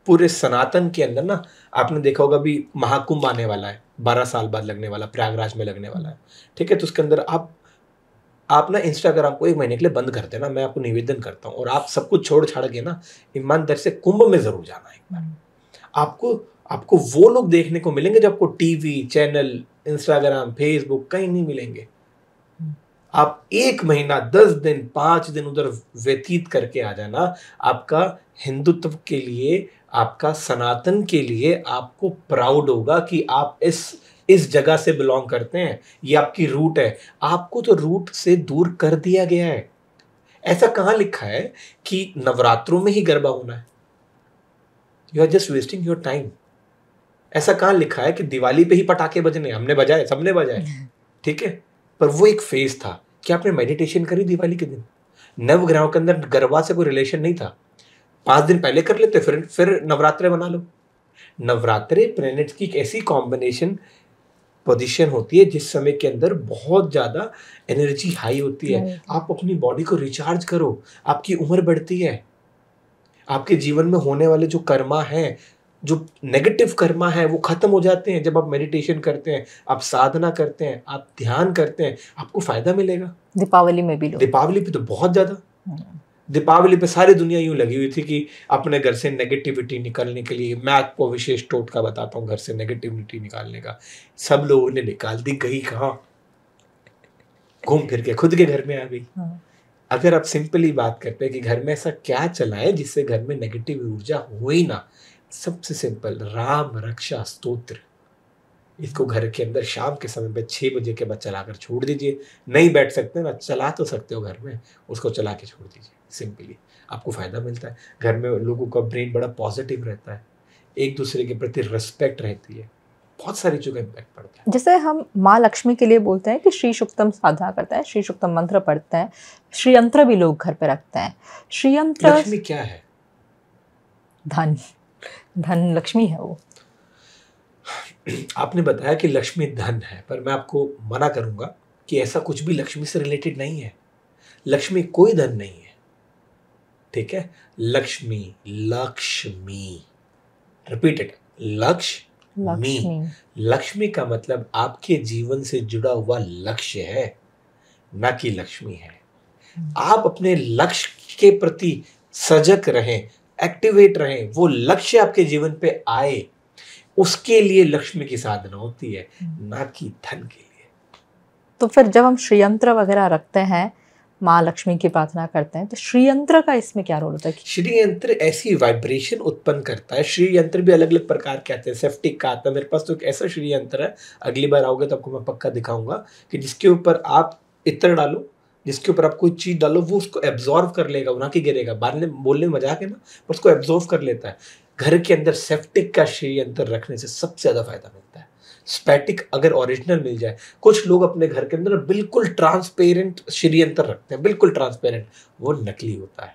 पूरे सनातन के अंदर ना, आपने देखा होगा भी महाकुंभ आने वाला है, 12 साल बाद लगने वाला, प्रयागराज में लगने वाला है, ठीक है। तो उसके अंदर आप ना इंस्टाग्राम को 1 महीने के लिए बंद कर देना, मैं आपको निवेदन करता हूँ, और आप सब कुछ छोड़ छाड़ के ना ईमानदार से कुंभ में जरूर जाना एक बार। आपको वो लोग देखने को मिलेंगे जो आपको टीवी चैनल, इंस्टाग्राम, फेसबुक कहीं नहीं मिलेंगे। आप 1 महीना 10 दिन 5 दिन उधर व्यतीत करके आ जाना, आपका हिंदुत्व के लिए, आपका सनातन के लिए आपको प्राउड होगा कि आप इस जगह से बिलोंग करते हैं, ये आपकी रूट है। आपको तो रूट से दूर कर दिया गया है। ऐसा कहाँ लिखा है कि नवरात्रों में ही गरबा होना है? You are just wasting your time. ऐसा कहाँ लिखा है कि दिवाली पे ही पटाखे बजने? हमने बजाए, सबने बजाए, ठीक है, पर वो एक फेज था। क्या आपने मेडिटेशन करी दिवाली के दिन? नवग्रहों के अंदर गरबा से कोई रिलेशन नहीं था। 5 दिन पहले कर लेते, फिर नवरात्रे बना लो। नवरात्रे प्लैनेट्स की एक ऐसी कॉम्बिनेशन पोजीशन होती है जिस समय के अंदर बहुत ज्यादा एनर्जी हाई होती है। आप अपनी बॉडी को रिचार्ज करो, आपकी उम्र बढ़ती है, आपके जीवन में होने वाले जो कर्मा हैं, जो नेगेटिव कर्मा है, वो खत्म हो जाते हैं। जब आप मेडिटेशन करते हैं, आप साधना करते हैं, आप ध्यान करते हैं, आपको फायदा मिलेगा। दीपावली में भी लोग, दीपावली पे तो बहुत ज्यादा, दीपावली पे सारी दुनिया यूं लगी हुई थी कि अपने घर से नेगेटिविटी निकालने के लिए। मैं आपको विशेष टोटका बताता हूँ घर से नेगेटिविटी निकालने का। सब लोगों ने निकाल दी, गई कहाँ? घूम फिर के खुद के घर में आ गई। अगर आप सिंपली बात करते हैं कि घर में ऐसा क्या चला है जिससे घर में नेगेटिव ऊर्जा हो ही ना, सबसे सिंपल राम रक्षा स्तोत्र। इसको घर के अंदर शाम के समय पे 6 बजे के बाद चलाकर छोड़ दीजिए। नहीं बैठ सकते ना, चला तो सकते हो घर में, उसको चला के छोड़ दीजिए। सिंपली आपको फायदा मिलता है। घर में लोगों का ब्रेन बड़ा पॉजिटिव रहता है, एक दूसरे के प्रति रिस्पेक्ट रहती है, बहुत सारी चीज़ों का इम्पैक्ट पड़ता है। जैसे हम माँ लक्ष्मी के लिए बोलते हैं कि श्री सूक्तम साधना करता है, श्री सूक्तम मंत्र पढ़ते हैं, श्री यंत्र भी लोग घर पे रखते हैं। श्री यंत्र, लक्ष्मी क्या है? धन लक्ष्मी है वो। आपने बताया कि लक्ष्मी धन है, पर मैं आपको मना करूंगा कि ऐसा कुछ भी लक्ष्मी से रिलेटेड नहीं है। लक्ष्मी कोई धन नहीं है, ठीक है। लक्ष्मी रिपीटेड, लक्ष्मी। लक्ष्मी का मतलब आपके जीवन से जुड़ा हुआ लक्ष्य है, ना कि लक्ष्मी है। आप अपने लक्ष्य के प्रति सजग रहें, एक्टिवेट रहें, वो लक्ष्य आपके जीवन पे आए, उसके लिए लक्ष्मी की साधना होती है, ना कि धन के लिए। तो फिर जब हम श्रीयंत्र वगैरह रखते हैं, माँ लक्ष्मी की प्रार्थना करते हैं, तो श्रीयंत्र का इसमें क्या रोल होता है? श्रीयंत्र ऐसी वाइब्रेशन उत्पन्न करता है। श्रीयंत्र भी अलग अलग प्रकार के आते हैं। सेफ्टिक का आता है, मेरे पास तो एक ऐसा श्रीयंत्र है, अगली बार आओगे तो आपको मैं पक्का दिखाऊंगा, कि जिसके ऊपर आप इत्र डालो, जिसके ऊपर आप कोई चीज डालो, वो उसको एब्जॉर्व कर लेगा, ना कि गिरेगा। बाद में बोलने में मजाक है ना, पर उसको एब्जॉर्व कर लेता है। घर के अंदर सेफ्टिक का श्रीयंत्र रखने से सबसे ज्यादा फायदा मिलता है। स्पैटिक अगर ओरिजिनल मिल जाए, कुछ लोग अपने घर के अंदर बिल्कुल ट्रांसपेरेंट श्रीयंत्र रखते हैं, बिल्कुल ट्रांसपेरेंट, वो नकली होता है।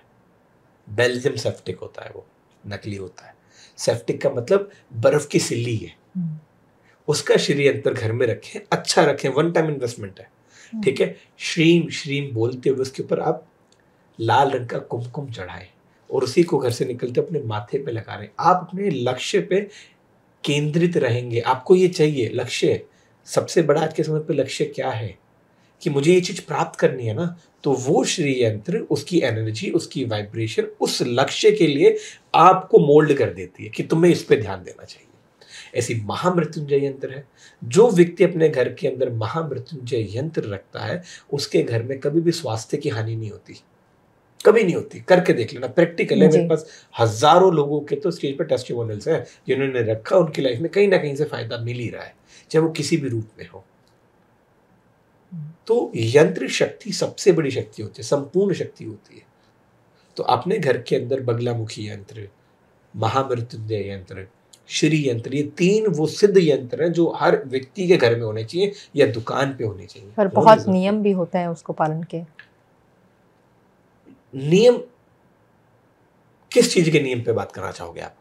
बेल्जियम सेफ्टिक होता है, वो नकली होता है। सेफ्टिक का मतलब बर्फ की सिल्ली है, उसका श्रीयंत्र घर में रखें, अच्छा रखें, वन टाइम इन्वेस्टमेंट है, ठीक है। श्रीम श्रीम बोलते हुए उसके ऊपर आप लाल रंग का कुमकुम चढ़ाएं और उसी को घर से निकलते अपने माथे पे लगा रहे हैं। आप अपने लक्ष्य पे केंद्रित रहेंगे। आपको ये चाहिए लक्ष्य, सबसे बड़ा आज के समय पे लक्ष्य क्या है, कि मुझे ये चीज प्राप्त करनी है ना, तो वो श्रीयंत्र, उसकी एनर्जी, उसकी वाइब्रेशन उस लक्ष्य के लिए आपको मोल्ड कर देती है कि तुम्हें इस पे ध्यान देना चाहिए। ऐसी महामृत्युंजय यंत्र है। जो व्यक्ति अपने घर के अंदर महामृत्युंजय यंत्र रखता है, उसके घर में कभी भी स्वास्थ्य की हानि नहीं होती, कभी नहीं होती। करके देख लेना, प्रैक्टिकल है। मेरे पास हजारों लोगों के तो स्टेज पर टेस्टिमोनियल्स हैं, जिन्होंने रखा, उनकी लाइफ में कहीं ना कहीं से फायदा मिल ही रहा है, चाहे वो किसी भी रूप में हो। तो यंत्र शक्ति सबसे बड़ी शक्ति होती है, संपूर्ण शक्ति होती है। तो अपने घर के अंदर बगलामुखी यंत्र, महामृत्युंजय यंत्र, श्री यंत्र, ये तीन वो सिद्ध यंत्र हैं जो हर व्यक्ति के घर में होने चाहिए या दुकान पे होने चाहिए। पर बहुत नियम भी होते हैं उसको पालन के। नियम किस चीज के नियम पे बात करना चाहोगे आप?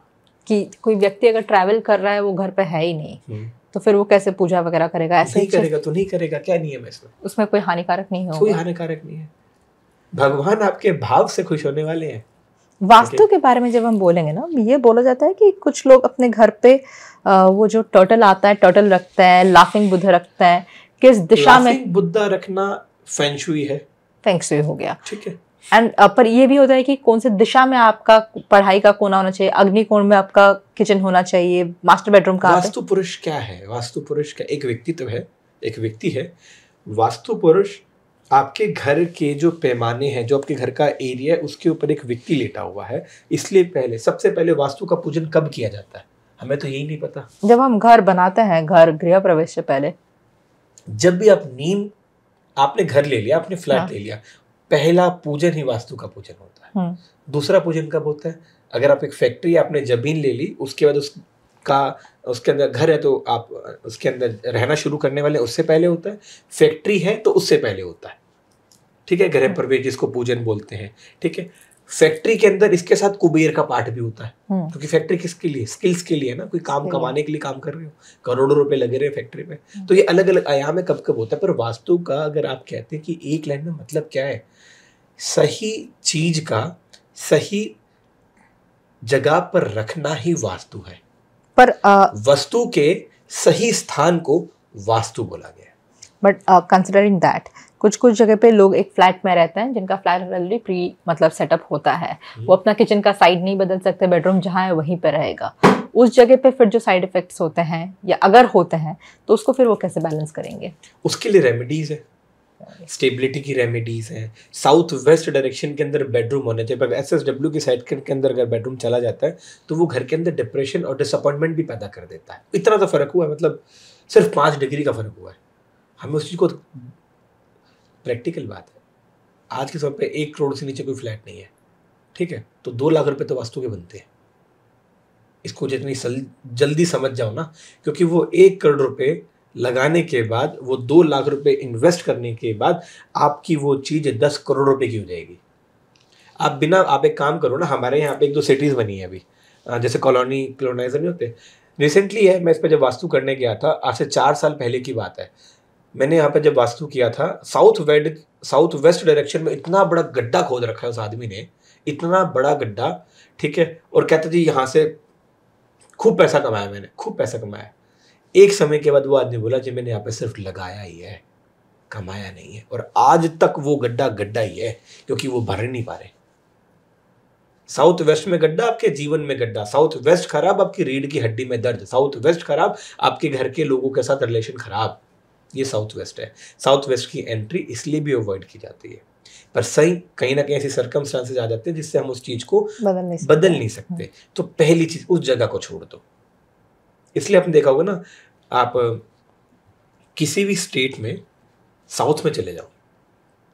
कि कोई व्यक्ति अगर ट्रैवल कर रहा है, वो घर पे है ही नहीं, तो फिर वो कैसे पूजा वगैरह करेगा? ऐसे नहीं करेगा तो नहीं करेगा, क्या नियम है इसमें? उसमें कोई हानिकारक नहीं होगा? कोई हानिकारक नहीं है। भगवान आपके भाव से खुश होने वाले हैं। वास्तु के बारे में जब हम बोलेंगे ना, ये बोला जाता है कि कुछ लोग अपने घर पे वो जो टर्टल आता है, टर्टल रखते हैं, लाफिंग बुद्धा रखते हैं। किस दिशा में? लाफिंग बुद्धा रखना फेंग शुई है, फेंग शुई हो गया, ठीक है। एंड पर ये भी होता है कि कौन से दिशा में आपका पढ़ाई का कोना होना चाहिए, अग्नि कोण में आपका किचन होना चाहिए, मास्टर बेडरूम का। वास्तु पुरुष क्या है? वास्तु पुरुष का एक व्यक्तित्व है, एक व्यक्ति है। वास्तु पुरुष आपके घर के जो पैमाने हैं, जो आपके घर का एरिया है, उसके ऊपर एक व्यक्ति लेटा हुआ है। इसलिए पहले, सबसे पहले वास्तु का पूजन कब किया जाता है, हमें तो यही नहीं पता। जब हम घर बनाते हैं, घर गृह प्रवेश से पहले, जब भी आप नींव, आपने घर ले लिया, आपने फ्लैट ले लिया, पहला पूजन ही वास्तु का पूजन होता है। दूसरा पूजन कब होता है? अगर आप एक फैक्ट्री, आपने जमीन ले ली, उसके बाद उसके अंदर घर है, तो आप उसके अंदर रहना शुरू करने वाले, उससे पहले होता है। फैक्ट्री है तो उससे पहले होता है, ठीक है। गृह प्रवेश जिसको पूजन बोलते हैं, ठीक है। फैक्ट्री के अंदर इसके साथ कुबेर का पाठ भी होता है, क्योंकि फैक्ट्री किसके लिए? स्किल्स के लिए ना, कोई काम कमाने के लिए काम कर रहे हो, करोड़ों रुपए लगे रहे फैक्ट्री में। तो ये अलग अलग आयाम है, कब कब होता है। पर वास्तु का अगर आप कहते हैं कि एक लाइन में मतलब क्या है, सही चीज का सही जगह पर रखना ही वास्तु है। पर वस्तु के सही स्थान को वास्तु बोला गया है। बट कंसिडरिंग दैट, कुछ कुछ जगह पे लोग एक फ्लैट में रहते हैं जिनका फ्लैट ऑलरेडी प्री मतलब सेटअप होता है, वो अपना किचन का साइड नहीं बदल सकते, बेडरूम जहाँ है वहीं पे रहेगा। उस जगह पे फिर जो साइड इफेक्ट्स होते हैं, या अगर होते हैं, तो उसको फिर वो कैसे बैलेंस करेंगे? उसके लिए रेमेडीज है, स्टेबिलिटी की रेमेडीज हैं। साउथ वेस्ट डायरेक्शन के अंदर बेडरूम होने चाहिए। पर SSW की साइड के अंदर अगर बेडरूम चला जाता है, तो वो घर के अंदर डिप्रेशन और डिसअपॉइंटमेंट भी पैदा कर देता है। इतना तो फर्क हुआ है, मतलब सिर्फ 5 डिग्री का फर्क हुआ है। हमें उस चीज को, प्रैक्टिकल बात है, आज के समय पे 1 करोड़ से नीचे कोई फ्लैट नहीं है, ठीक है। तो 2 लाख रुपए तो वास्तु के बनते हैं। इसको जितनी जल्दी समझ जाओ ना, क्योंकि वो 1 करोड़ रुपए लगाने के बाद, वो 2 लाख रुपए इन्वेस्ट करने के बाद आपकी वो चीज 10 करोड़ रुपए की हो जाएगी। आप एक काम करो ना, हमारे यहाँ पे 1-2 सिटीज बनी है अभी, जैसे कॉलोनाइजर नहीं होते, रिसेंटली है। मैं इस पर जब वास्तु करने गया था, आज से 4 साल पहले की बात है, मैंने यहाँ पे जब वास्तु किया था, साउथ वेस्ट डायरेक्शन में इतना बड़ा गड्ढा खोद रखा है उस आदमी ने, इतना बड़ा गड्ढा, ठीक है। और कहते जी यहाँ से खूब पैसा कमाया, मैंने खूब पैसा कमाया। एक समय के बाद वो आदमी बोला जी मैंने यहाँ पे सिर्फ लगाया ही है, कमाया नहीं है। और आज तक वो गड्ढा ही है, क्योंकि वो भर नहीं पा रहे। साउथ वेस्ट में गड्ढा, आपके जीवन में गड्ढा। साउथ वेस्ट खराब, आपकी रीढ़ की हड्डी में दर्द। साउथ वेस्ट खराब, आपके घर के लोगों के साथ रिलेशन खराब। ये साउथ वेस्ट है। साउथ वेस्ट की एंट्री इसलिए भी अवॉइड की जाती है, पर सही कहीं ना कहीं ऐसी सर्कमस्टांसेस आ जाते हैं जिससे हम उस चीज को बदल नहीं सकते। तो पहली चीज, उस जगह को छोड़ दो। इसलिए आपने देखा होगा ना, आप किसी भी स्टेट में साउथ में चले जाओ,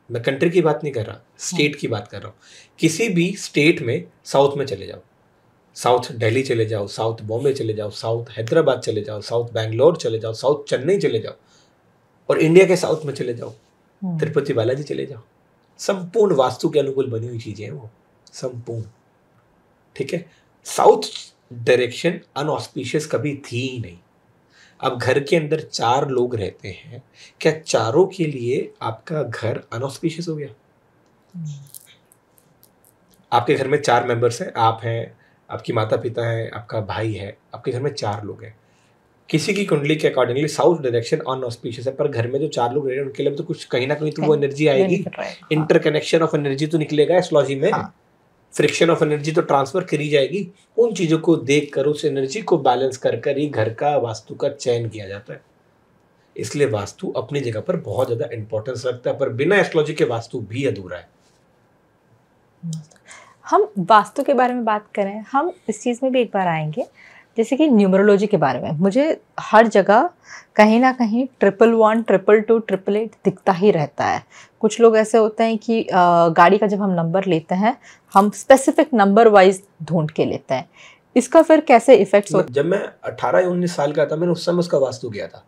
मैं कंट्री की बात नहीं कर रहा, स्टेट की बात कर रहा हूँ। किसी भी स्टेट में साउथ में चले जाओ, साउथ दिल्ली चले जाओ, साउथ बॉम्बे चले जाओ, साउथ हैदराबाद चले जाओ, साउथ बैंगलोर चले जाओ, साउथ चेन्नई चले जाओ, और इंडिया के साउथ में चले जाओ, तिरुपति बालाजी चले जाओ, संपूर्ण वास्तु के अनुकूल बनी हुई चीजें हैं वो, संपूर्ण। ठीक है, साउथ डायरेक्शन अनऑस्पिशियस कभी थी ही नहीं। अब घर के अंदर 4 लोग रहते हैं, क्या चारों के लिए आपका घर अनऑस्पिशियस हो गया? आपके घर में 4 मेंबर्स हैं, आप हैं, आपकी माता पिता हैं, आपका भाई है, आपके घर में 4 लोग हैं। किसी की कुंडली के अकॉर्डिंगली साउथ डायरेक्शन अनऑस्पिशियस है, पर घर में जो 4 लोग रह रहे हैं उनके लिए तो कुछ कहीं ना कहीं तो वो एनर्जी आएगी, इंटरकनेक्शन ऑफ एनर्जी तो निकलेगा एस्ट्रोलॉजी में। फ्रिक्शन ऑफ एनर्जी तो ट्रांसफर करी जाएगी। उन चीजों को देख कर, उस एनर्जी को बैलेंस कर कर ही घर का वास्तु का चयन किया जाता है। इसलिए वास्तु अपनी जगह पर बहुत ज्यादा इंपॉर्टेंस रखता है, पर बिना एस्ट्रोलॉजी के वास्तु भी अधूरा है। हम वास्तु के बारे में बात करें, हम इस चीज में भी एक बार आएंगे, जैसे कि न्यूमरोलॉजी के बारे में। मुझे हर जगह कहीं ना कहीं 111, 222, 888 दिखता ही रहता है। कुछ लोग ऐसे होते हैं कि गाड़ी का जब हम नंबर लेते हैं, हम स्पेसिफिक नंबर वाइज ढूंढ के लेते हैं। इसका फिर कैसे इफेक्ट्स होते हैं? जब मैं 18-19 साल का था, मैंने उस समय उसका वास्तु किया था।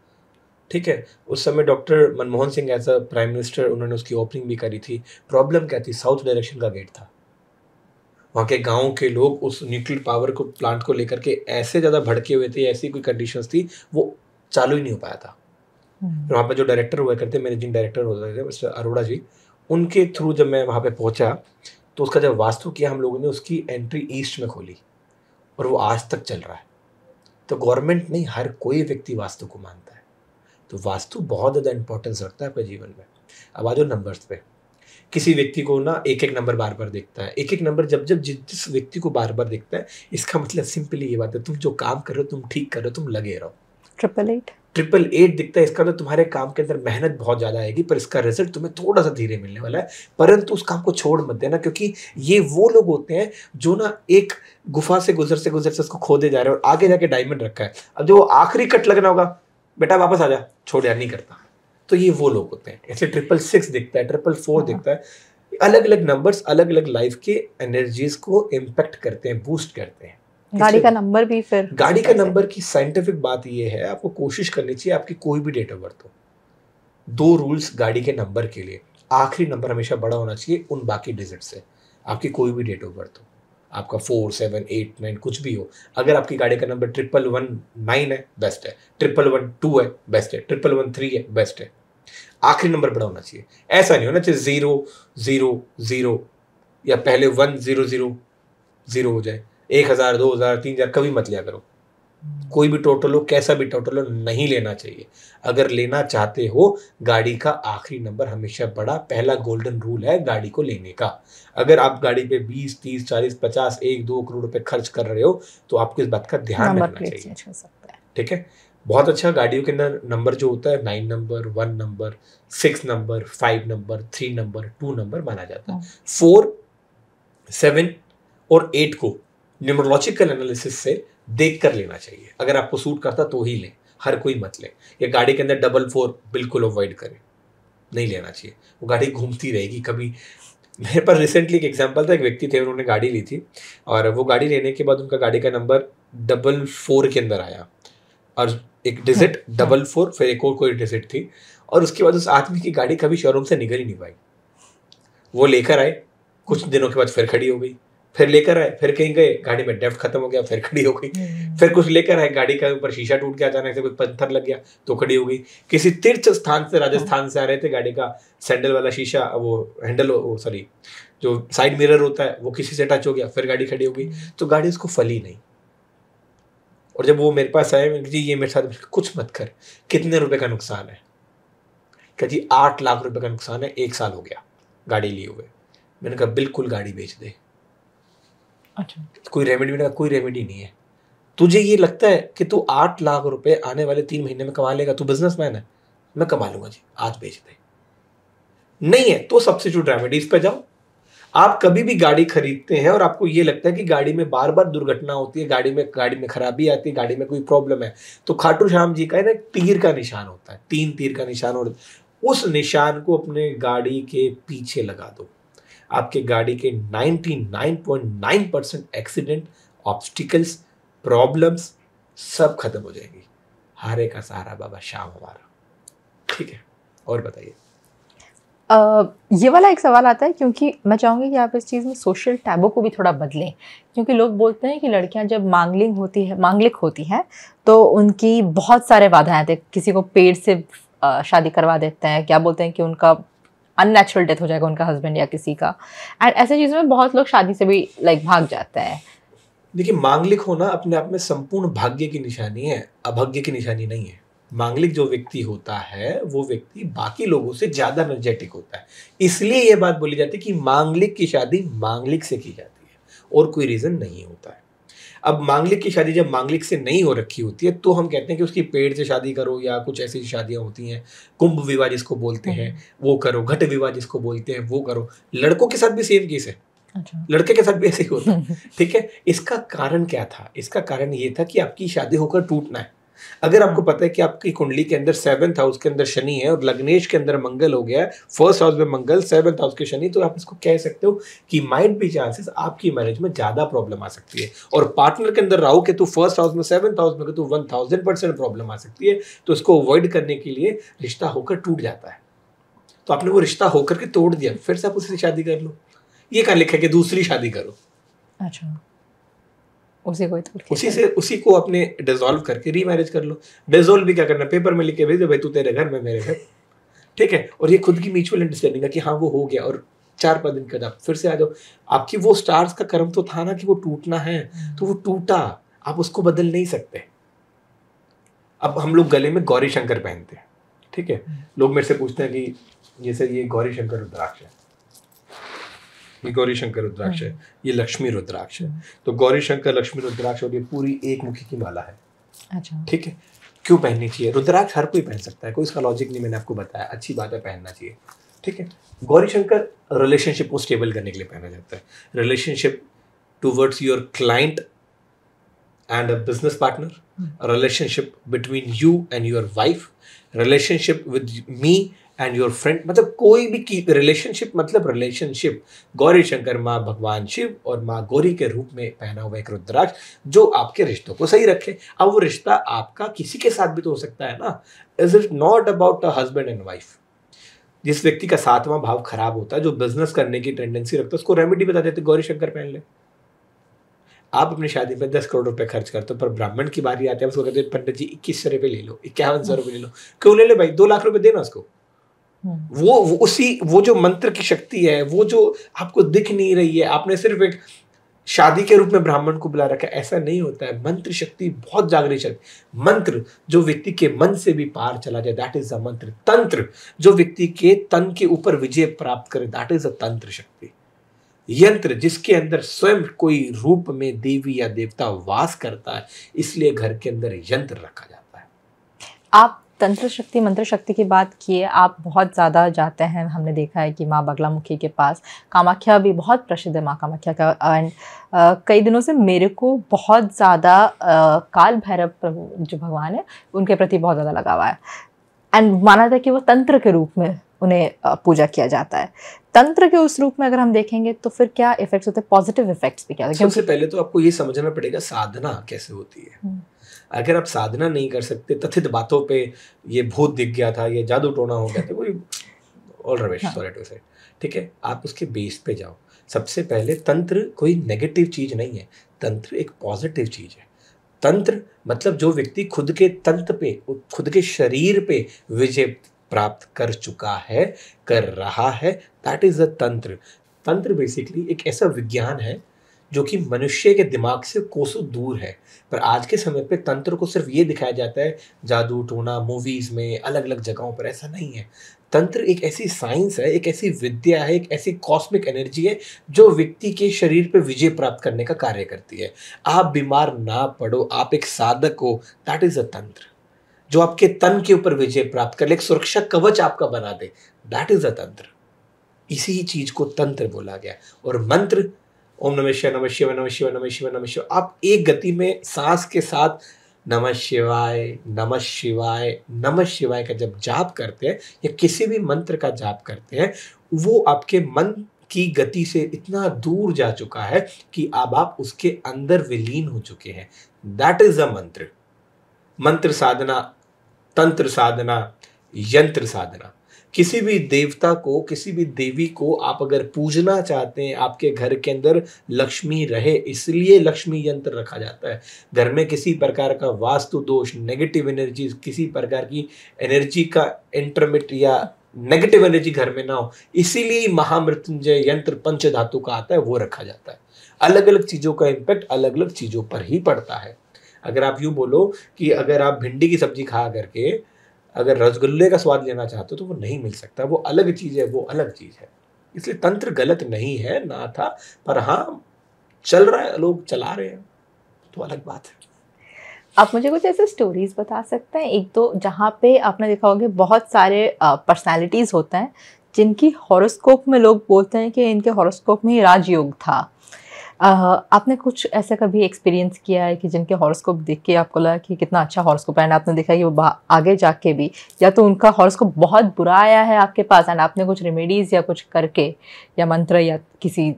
ठीक है, उस समय doctor Manmohan Singh as a prime minister, उन्होंने उसकी ओपनिंग भी करी थी। प्रॉब्लम क्या थी? साउथ डायरेक्शन का गेट था। वहाँ के गांव के लोग उस न्यूक्लियर पावर को, प्लांट को लेकर के ऐसे ज़्यादा भड़के हुए थे, ऐसी कोई कंडीशंस थी, वो चालू ही नहीं हो पाया था। वहाँ पे जो डायरेक्टर हुआ करते, मैनेजिंग डायरेक्टर होते थे मिस्टर अरोड़ा जी, उनके थ्रू जब मैं वहाँ पे पहुँचा तो उसका जब वास्तु किया हम लोगों ने, उसकी एंट्री ईस्ट में खोली और वो आज तक चल रहा है। तो गवर्नमेंट नहीं, हर कोई व्यक्ति वास्तु को मानता है। तो वास्तु बहुत ज़्यादा इंपॉर्टेंस रखता है अपने जीवन में। अब आ जाओ नंबर्स पे। किसी व्यक्ति को ना एक एक नंबर बार बार दिखता है। एक एक नंबर जब जब जिस व्यक्ति को बार बार दिखता है, इसका मतलब सिंपली ये बात है, तुम जो काम कर रहे हो, तुम ठीक कर रहे हो, तुम लगे रहो। 888 दिखता है, इसका मतलब तुम्हारे काम के अंदर मेहनत बहुत ज़्यादा आएगी, पर इसका रिजल्ट तुम्हें थोड़ा सा धीरे मिलने वाला है। परंतु उस काम को छोड़ मत देना, क्योंकि ये वो लोग होते हैं जो ना एक गुफा से गुजरते गुजरते उसको खोदे जा रहे हैं और आगे जाके डायमंड रखा है। अब जो आखिरी कट लगना होगा, बेटा वापस आ जा, छोड़ यार, नहीं करता। तो ये वो लोग होते हैं। ऐसे 666 दिखता है, 444 दिखता है। अलग अलग नंबर्स अलग अलग लाइफ के एनर्जीज को इम्पैक्ट करते हैं, बूस्ट करते हैं। गाड़ी का नंबर भी, फिर गाड़ी का नंबर की साइंटिफिक बात ये है, आपको कोशिश करनी चाहिए, आपकी कोई भी डेट ऑफ बर्थ हो, 2 रूल्स गाड़ी के नंबर के लिए। आखिरी नंबर हमेशा बड़ा होना चाहिए उन बाकी डिजिट से। आपकी कोई भी डेट ऑफ बर्थ हो, आपका 4, 7, 8, 9 कुछ भी हो, अगर आपकी गाड़ी का नंबर 1119 है, बेस्ट है। 1112 है, बेस्ट है। 1113 है, बेस्ट है। आखिरी नंबर बड़ा होना चाहिए। ऐसा नहीं होना चाहिए 000 या पहले 1000 हो जाए। 1000, 2000, 3000 कभी मत लिया करो। कोई भी टोटल हो, कैसा भी टोटल हो, नहीं लेना चाहिए। अगर लेना चाहते हो, गाड़ी का आखिरी नंबर हमेशा बड़ा। पहला गोल्डन रूल है गाड़ी को लेने का। अगर आप गाड़ी पे 20, 30, 40, 50, 1-2 करोड़ रुपए खर्च कर रहे हो, तो आपको इस बात का ध्यान रखना चाहिए। ठीक है, बहुत अच्छा। गाड़ियों के अंदर नंबर जो होता है 9 number, 1 number, 6 number, 5 number, 3 number, 2 number माना जाता है। 4, 7 और 8 को न्यूमरोलॉजिकल एनालिसिस से देख कर लेना चाहिए। अगर आपको सूट करता तो ही लें, हर कोई मत ले। या गाड़ी के अंदर 44 बिल्कुल अवॉइड करें, नहीं लेना चाहिए। वो गाड़ी घूमती रहेगी कभी। मेरे पास रिसेंटली एक एग्जांपल था, एक व्यक्ति थे, उन्होंने गाड़ी ली थी और वो गाड़ी लेने के बाद उनका गाड़ी का नंबर 44 के अंदर आया और एक डिजिट 44, फिर एक और कोई डिजिट थी, और उसके बाद उस आदमी की गाड़ी कभी शोरूम से निकल ही नहीं पाई। वो लेकर आए, कुछ दिनों के बाद फिर खड़ी हो गई, फिर लेकर आए, फिर कहीं गए, गाड़ी में डेप्थ खत्म हो गया, फिर खड़ी हो गई। फिर कुछ लेकर आए, गाड़ी का ऊपर शीशा टूट गया, अचानक से कोई पत्थर लग गया तो खड़ी हो गई। किसी तीर्थ स्थान से, राजस्थान से आ रहे थे, गाड़ी का सैंडल वाला शीशा, वो हैंडल, सॉरी जो साइड मिरर होता है, वो किसी से टच हो गया, फिर गाड़ी खड़ी हो गई। तो गाड़ी उसको फली नहीं। और जब वो मेरे पास आए, मैंने जी ये मेरे साथ, कुछ मत कर, कितने रुपए का नुकसान है? कहा जी 8 लाख रुपए का नुकसान है, 1 साल हो गया गाड़ी लिए हुए। मैंने कहा बिल्कुल गाड़ी बेच दे। अच्छा। कोई रेमेडी, मैंने कहा कोई रेमेडी नहीं है। तुझे ये लगता है कि तू 8 लाख रुपए आने वाले 3 महीने में कमा लेगा, तू बिजनेसमैन है? मैं कमा लूंगा जी, आज बेच दे। नहीं है तो सब्स्टिट्यूट रेमेडीज पे जाओ। आप कभी भी गाड़ी खरीदते हैं और आपको ये लगता है कि गाड़ी में बार बार दुर्घटना होती है, गाड़ी में खराबी आती है, गाड़ी में कोई प्रॉब्लम है, तो खाटू श्याम जी का है ना तीर का निशान होता है, 3 तीर का निशान, और उस निशान को अपने गाड़ी के पीछे लगा दो। आपके गाड़ी के 99.9% एक्सीडेंट, ऑब्स्टिकल्स, प्रॉब्लम्स सब खत्म हो जाएगी। हारे का सहारा बाबा श्याम हमारा। ठीक है, और बताइए। ये वाला एक सवाल आता है, क्योंकि मैं चाहूँगी कि आप इस चीज़ में सोशल टैबू को भी थोड़ा बदलें, क्योंकि लोग बोलते हैं कि लड़कियां जब मांगलिक होती हैं तो उनकी बहुत सारे बाधाएं आते हैं। किसी को पेड़ से शादी करवा देते हैं, क्या बोलते हैं कि उनका अननेचुरल डेथ हो जाएगा उनका हस्बैंड या किसी का, एंड ऐसे चीज़ों में बहुत लोग शादी से भी भाग जाते हैं। देखिए, मांगलिक होना अपने आप में संपूर्ण भाग्य की निशानी है, अभाग्य की निशानी नहीं है। मांगलिक जो व्यक्ति होता है वो व्यक्ति बाकी लोगों से ज्यादा एनर्जेटिक होता है, इसलिए ये बात बोली जाती है कि मांगलिक की शादी मांगलिक से की जाती है, और कोई रीजन नहीं होता है। अब मांगलिक की शादी जब मांगलिक से नहीं हो रखी होती है तो हम कहते हैं कि उसकी पेड़ से शादी करो, या कुछ ऐसी शादियां होती हैं, कुंभ विवाह जिसको बोलते हैं वो करो, घट विवाह जिसको बोलते हैं वो करो। लड़कों के साथ भी सेम केस है। अच्छा। लड़के के साथ भी ऐसे ही होता है। ठीक है, इसका कारण क्या था? इसका कारण ये था कि आपकी शादी होकर टूटना है। अगर आपको पता है कि आपकी कुंडली के अंदर 7th हाउस के अंदर शनि है और लग्नेश के अंदर मंगल हो गया, 1st हाउस में मंगल, 7th हाउस के शनि, तो आप इसको कह सकते हो कि माइट बी चांसेस आपकी मैरिज में ज्यादा प्रॉब्लम आ सकती है। और पार्टनर के अंदर राहु के तो 1st हाउस में 7th हाउस में तो 1000% प्रॉब्लम आ सकती है। तो इसको अवॉइड करने के लिए रिश्ता होकर टूट जाता है, तो आपने वो रिश्ता होकर के तोड़ दिया, फिर से आप उससे शादी कर लो। ये कहाँ लिखा है कि दूसरी शादी करो? अच्छा, उसी को अपने डिसॉल्व करके रीमैरिज कर लो। डिसॉल्व भी क्या करना, पेपर में लिख के भेज दो, भाई तू तेरे घर में मेरे घर। ठीक है, और ये खुद की म्यूचुअल अंडरस्टैंडिंग है कि हाँ वो हो गया, और 4-5 दिन के बाद फिर से आ जाओ। आपकी वो स्टार्स का कर्म तो था ना कि वो टूटना है, तो वो टूटा, आप उसको बदल नहीं सकते। अब हम लोग गले में गौरी शंकर पहनते हैं, ठीक है, लोग मेरे से पूछते हैं कि जैसे ये गौरी शंकर रुद्राक्ष है, ये गौरी शंकर रुद्राक्ष है, ये लक्ष्मी रुद्राक्ष है। तो गौरी शंकर, लक्ष्मी रुद्राक्ष और ये पूरी एक मुखी की माला है। अच्छा, ठीक है, क्यों पहननी चाहिए? रुद्राक्ष हर कोई पहन सकता है, कोई इसका लॉजिक नहीं, मैंने आपको बताया, अच्छी बात है, पहनना चाहिए। ठीक है, गौरी शंकर रिलेशनशिप को स्टेबल करने के लिए पहना जाता है। Relationship towards your client and a business partner, relationship between you and your wife, relationship with me and your friend, मतलब कोई भी रिलेशनशिप, मतलब रिलेशनशिप। गौरी शंकर माँ भगवान शिव और माँ गौरी के रूप में पहना हुआ एक रुद्राक्ष जो आपके रिश्तों को सही रखे। अब वो रिश्ता आपका किसी के साथ भी तो हो सकता है ना, is it not about a husband and wife. जिस व्यक्ति का 7वां भाव खराब होता है, जो बिजनेस करने की टेंडेंसी रखता है, उसको रेमेडी बता देते, गौरी शंकर पहन ले। आप अपनी शादी में 10 करोड़ रुपए खर्च करते हो, पर ब्राह्मण की बारी आती है, उसको कहते हैं पंडित जी 2100 रुपये ले लो, 5100 रुपये ले लो। क्यों ले ले भाई, 2 लाख रुपए देना उसको। वो जो मंत्र की शक्ति है, वो जो आपको दिख नहीं रही है, आपने सिर्फ एक शादी के रूप में ब्राह्मण को बुला रखा है, ऐसा नहीं होता है। मंत्र शक्ति बहुत जागृत शक्ति, मंत्र जो व्यक्ति के मन से भी पार चला जाए, दैट इज अ मंत्र। तंत्र जो व्यक्ति के तन के ऊपर विजय प्राप्त करे, दैट इज अ तंत्र शक्ति। यंत्र जिसके अंदर स्वयं कोई रूप में देवी या देवता वास करता है, इसलिए घर के अंदर यंत्र रखा जाता है। आप तंत्र शक्ति, मंत्र शक्ति की बात किए, आप बहुत ज़्यादा जाते हैं, हमने देखा है कि माँ बगलामुखी के पास, कामाख्या भी बहुत प्रसिद्ध है माँ कामाख्या का, एंड कई दिनों से मेरे को बहुत ज़्यादा काल भैरव प्रभु जो भगवान है उनके प्रति बहुत ज़्यादा लगाव है, एंड माना था कि वो तंत्र के रूप में उन्हें पूजा किया जाता है। तंत्र के उस रूप में अगर हम देखेंगे तो फिर क्या इफेक्ट्स होते हैं, पॉजिटिव इफेक्ट्स भी क्या होते हैं? सबसे पहले तो आपको ये समझना पड़ेगा साधना कैसे होती है। अगर आप साधना नहीं कर सकते, कथित बातों पे ये भूत दिख गया था, ये जादू टोना हो गया था, कोई ऑल रविश, सॉरी टू से, ठीक है, आप उसके बेस पे जाओ। सबसे पहले तंत्र कोई नेगेटिव चीज नहीं है, तंत्र एक पॉजिटिव चीज है। तंत्र मतलब जो व्यक्ति खुद के तंत्र पे, खुद के शरीर पे विजय प्राप्त कर चुका है, कर रहा है, दैट इज अ तंत्र। तंत्र बेसिकली एक ऐसा विज्ञान है जो कि मनुष्य के दिमाग से कोसों दूर है। पर आज के समय पे तंत्र को सिर्फ ये दिखाया जाता है जादू टोना मूवीज में, अलग अलग जगहों पर। ऐसा नहीं है। तंत्र एक ऐसी साइंस है, एक ऐसी विद्या है, एक ऐसी कॉस्मिक एनर्जी है जो व्यक्ति के शरीर पे विजय प्राप्त करने का कार्य करती है। आप बीमार ना पड़ो, आप एक साधक हो, दैट इज अ तंत्र। जो आपके तन के ऊपर विजय प्राप्त कर ले, एक सुरक्षा कवच आपका बना दे, दैट इज अ तंत्र। इसी चीज को तंत्र बोला गया। और मंत्र ओम नमः शिवाय, नमः शिवाय, नमः शिवाय, नमः शिवाय, नमः शिवाय, आप एक गति में सांस के साथ नमः शिवाय, नमः शिवाय, नमः शिवाय का जब जाप करते हैं या किसी भी मंत्र का जाप करते हैं, वो आपके मन की गति से इतना दूर जा चुका है कि अब आप उसके अंदर विलीन हो चुके हैं। दैट इज अ मंत्र। मंत्र साधना, तंत्र साधना, यंत्र साधना। किसी भी देवता को, किसी भी देवी को आप अगर पूजना चाहते हैं, आपके घर के अंदर लक्ष्मी रहे, इसलिए लक्ष्मी यंत्र रखा जाता है। घर में किसी प्रकार का वास्तु दोष, नेगेटिव एनर्जी, किसी प्रकार की एनर्जी का इंटरमिट या नेगेटिव एनर्जी घर में ना हो, इसीलिए महामृत्युंजय यंत्र पंच धातु का आता है, वो रखा जाता है। अलग अलग चीजों का इम्पैक्ट अलग अलग चीजों पर ही पड़ता है। अगर आप यूं बोलो कि अगर आप भिंडी की सब्जी खा करके अगर रसगुल्ले का स्वाद लेना चाहते हो तो वो नहीं मिल सकता। वो अलग चीज है, वो अलग चीज है। इसलिए तंत्र गलत नहीं है ना था, पर हाँ चल रहा है, लोग चला रहे हैं तो अलग बात है। आप मुझे कुछ ऐसे स्टोरीज बता सकते हैं, एक दो, जहाँ पे आपने देखा होगा बहुत सारे पर्सनालिटीज होते हैं जिनकी हॉरोस्कोप में लोग बोलते हैं कि इनके हॉरोस्कोप में ही राजयोग था। आपने कुछ ऐसा कभी एक्सपीरियंस किया है कि जिनके हॉरोस्कोप देख के आपको लगा कि कितना अच्छा हॉरोस्कोप है, एंड आपने देखा कि वो आगे जाके भी या तो उनका हॉरोस्कोप बहुत बुरा आया है आपके पास एंड आपने कुछ रेमेडीज या कुछ करके या मंत्र या किसी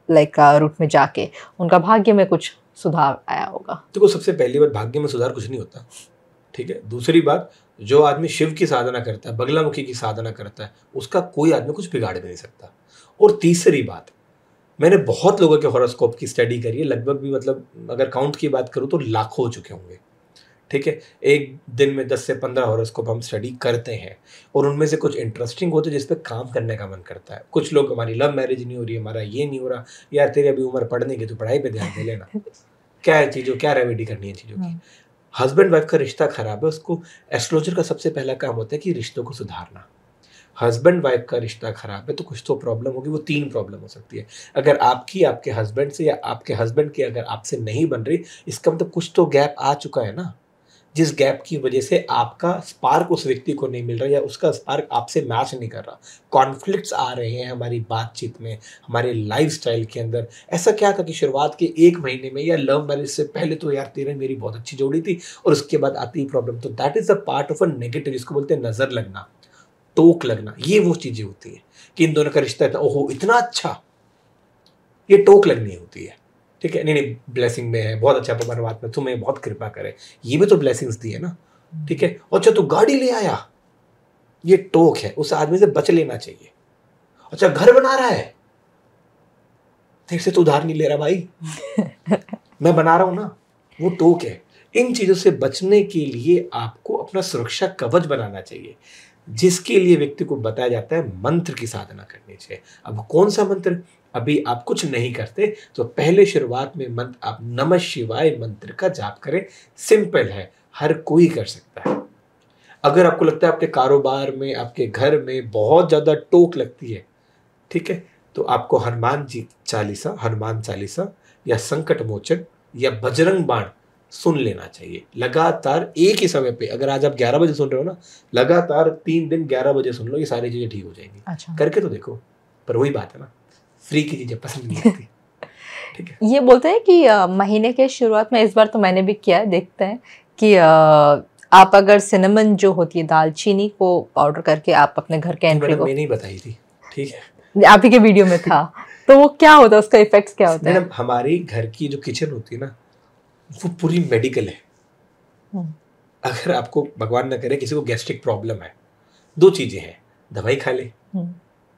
रूट में जाके उनका भाग्य में कुछ सुधार आया होगा? देखो, सबसे पहली बात, भाग्य में सुधार कुछ नहीं होता, ठीक है। दूसरी बात, जो आदमी शिव की साधना करता है, बगलामुखी की साधना करता है, उसका कोई आदमी कुछ बिगाड़ भी नहीं सकता। और तीसरी बात, मैंने बहुत लोगों के हॉरोस्कोप की स्टडी करी है, लगभग भी मतलब अगर काउंट की बात करूं तो लाखों हो चुके होंगे, ठीक है। एक दिन में 10 से 15 हॉरोस्कोप हम स्टडी करते हैं और उनमें से कुछ इंटरेस्टिंग होते हैं जिस पे काम करने का मन करता है। कुछ लोग, हमारी लव मैरिज नहीं हो रही है, हमारा ये नहीं हो रहा, यार तेरी अभी उम्र पढ़ने की, तो पढ़ाई पे ध्यान दे लेना, क्या है चीज़ों, क्या रेमेडी करनी है चीज़ों की। हस्बैंड वाइफ का रिश्ता खराब है, उसको एस्ट्रोलॉजर का सबसे पहला काम होता है कि रिश्तों को सुधारना। हस्बैंड वाइफ का रिश्ता खराब है तो कुछ तो प्रॉब्लम होगी। वो 3 प्रॉब्लम हो सकती है। अगर आपकी आपके हस्बैंड से या आपके हस्बैंड की अगर आपसे नहीं बन रही, इसका मतलब कुछ तो गैप आ चुका है ना, जिस गैप की वजह से आपका स्पार्क उस व्यक्ति को नहीं मिल रहा या उसका स्पार्क आपसे मैच नहीं कर रहा। कॉन्फ्लिक्ट्स आ रहे हैं हमारी बातचीत में, हमारे लाइफस्टाइल के अंदर। ऐसा क्या था कि शुरुआत के 1 महीने में या लव मैरिज से पहले तो यार तेरे मेरी बहुत अच्छी जोड़ी थी और उसके बाद आती ही प्रॉब्लम। तो that is a part of a negative, जिसको बोलते हैं नजर लगना, टोक लगना। ये वो चीजें होती है कि इन दोनों का रिश्ता इतना, ओहो इतना अच्छा, ये टोक लगनी होती है, ठीक है। नहीं, ब्लेसिंग में है, बहुत अच्छा परमात्मा तुम्हें बहुत कृपा करे, ये भी तो ब्लेसिंग्स दी है ना, ठीक है। अच्छा तू गाड़ी ले आया, ये टोक है, उस आदमी से बच लेना चाहिए। अच्छा घर बना रहा है, तेरे से तो उधार नहीं ले रहा भाई, मैं बना रहा हूं ना, वो टोक है। इन चीजों से बचने के लिए आपको अपना सुरक्षा कवच बनाना चाहिए, जिसके लिए व्यक्ति को बताया जाता है मंत्र की साधना करनी चाहिए। अब कौन सा मंत्र? अभी आप कुछ नहीं करते तो पहले शुरुआत में मंत्र आप नमः शिवाय मंत्र का जाप करें। सिंपल है, हर कोई कर सकता है। अगर आपको लगता है आपके कारोबार में, आपके घर में बहुत ज्यादा टोक लगती है, ठीक है, तो आपको हनुमान चालीसा या संकट मोचन या बजरंग बाण सुन लेना चाहिए लगातार एक ही समय पे। अगर आज आप 11 बजे सुन रहे हो ना, लगातार 3 दिन 11 बजे सुन लो, ये सारी चीजें ठीक हो जाएंगी। अच्छा। करके तो देखो। पर वही बात है ना, फ्री की चीजें पसंद नहीं आती, ठीक है। ये बोलते हैं कि महीने के शुरुआत में, इस बार तो मैंने भी किया है, देखते हैं कि आप अगर सिनेमन जो होती है, दालचीनी को पाउडर करके आप अपने घर के एंट्री को, मैंने ही बताई थी, ठीक है, आप ही के वीडियो में था, तो वो क्या होता है, उसका इफेक्ट्स क्या होता है? हमारी घर की जो किचन होती है ना, वो पूरी मेडिकल है। अगर आपको भगवान न करे किसी को गैस्ट्रिक प्रॉब्लम है, 2 चीजें हैं, दवाई खा ले,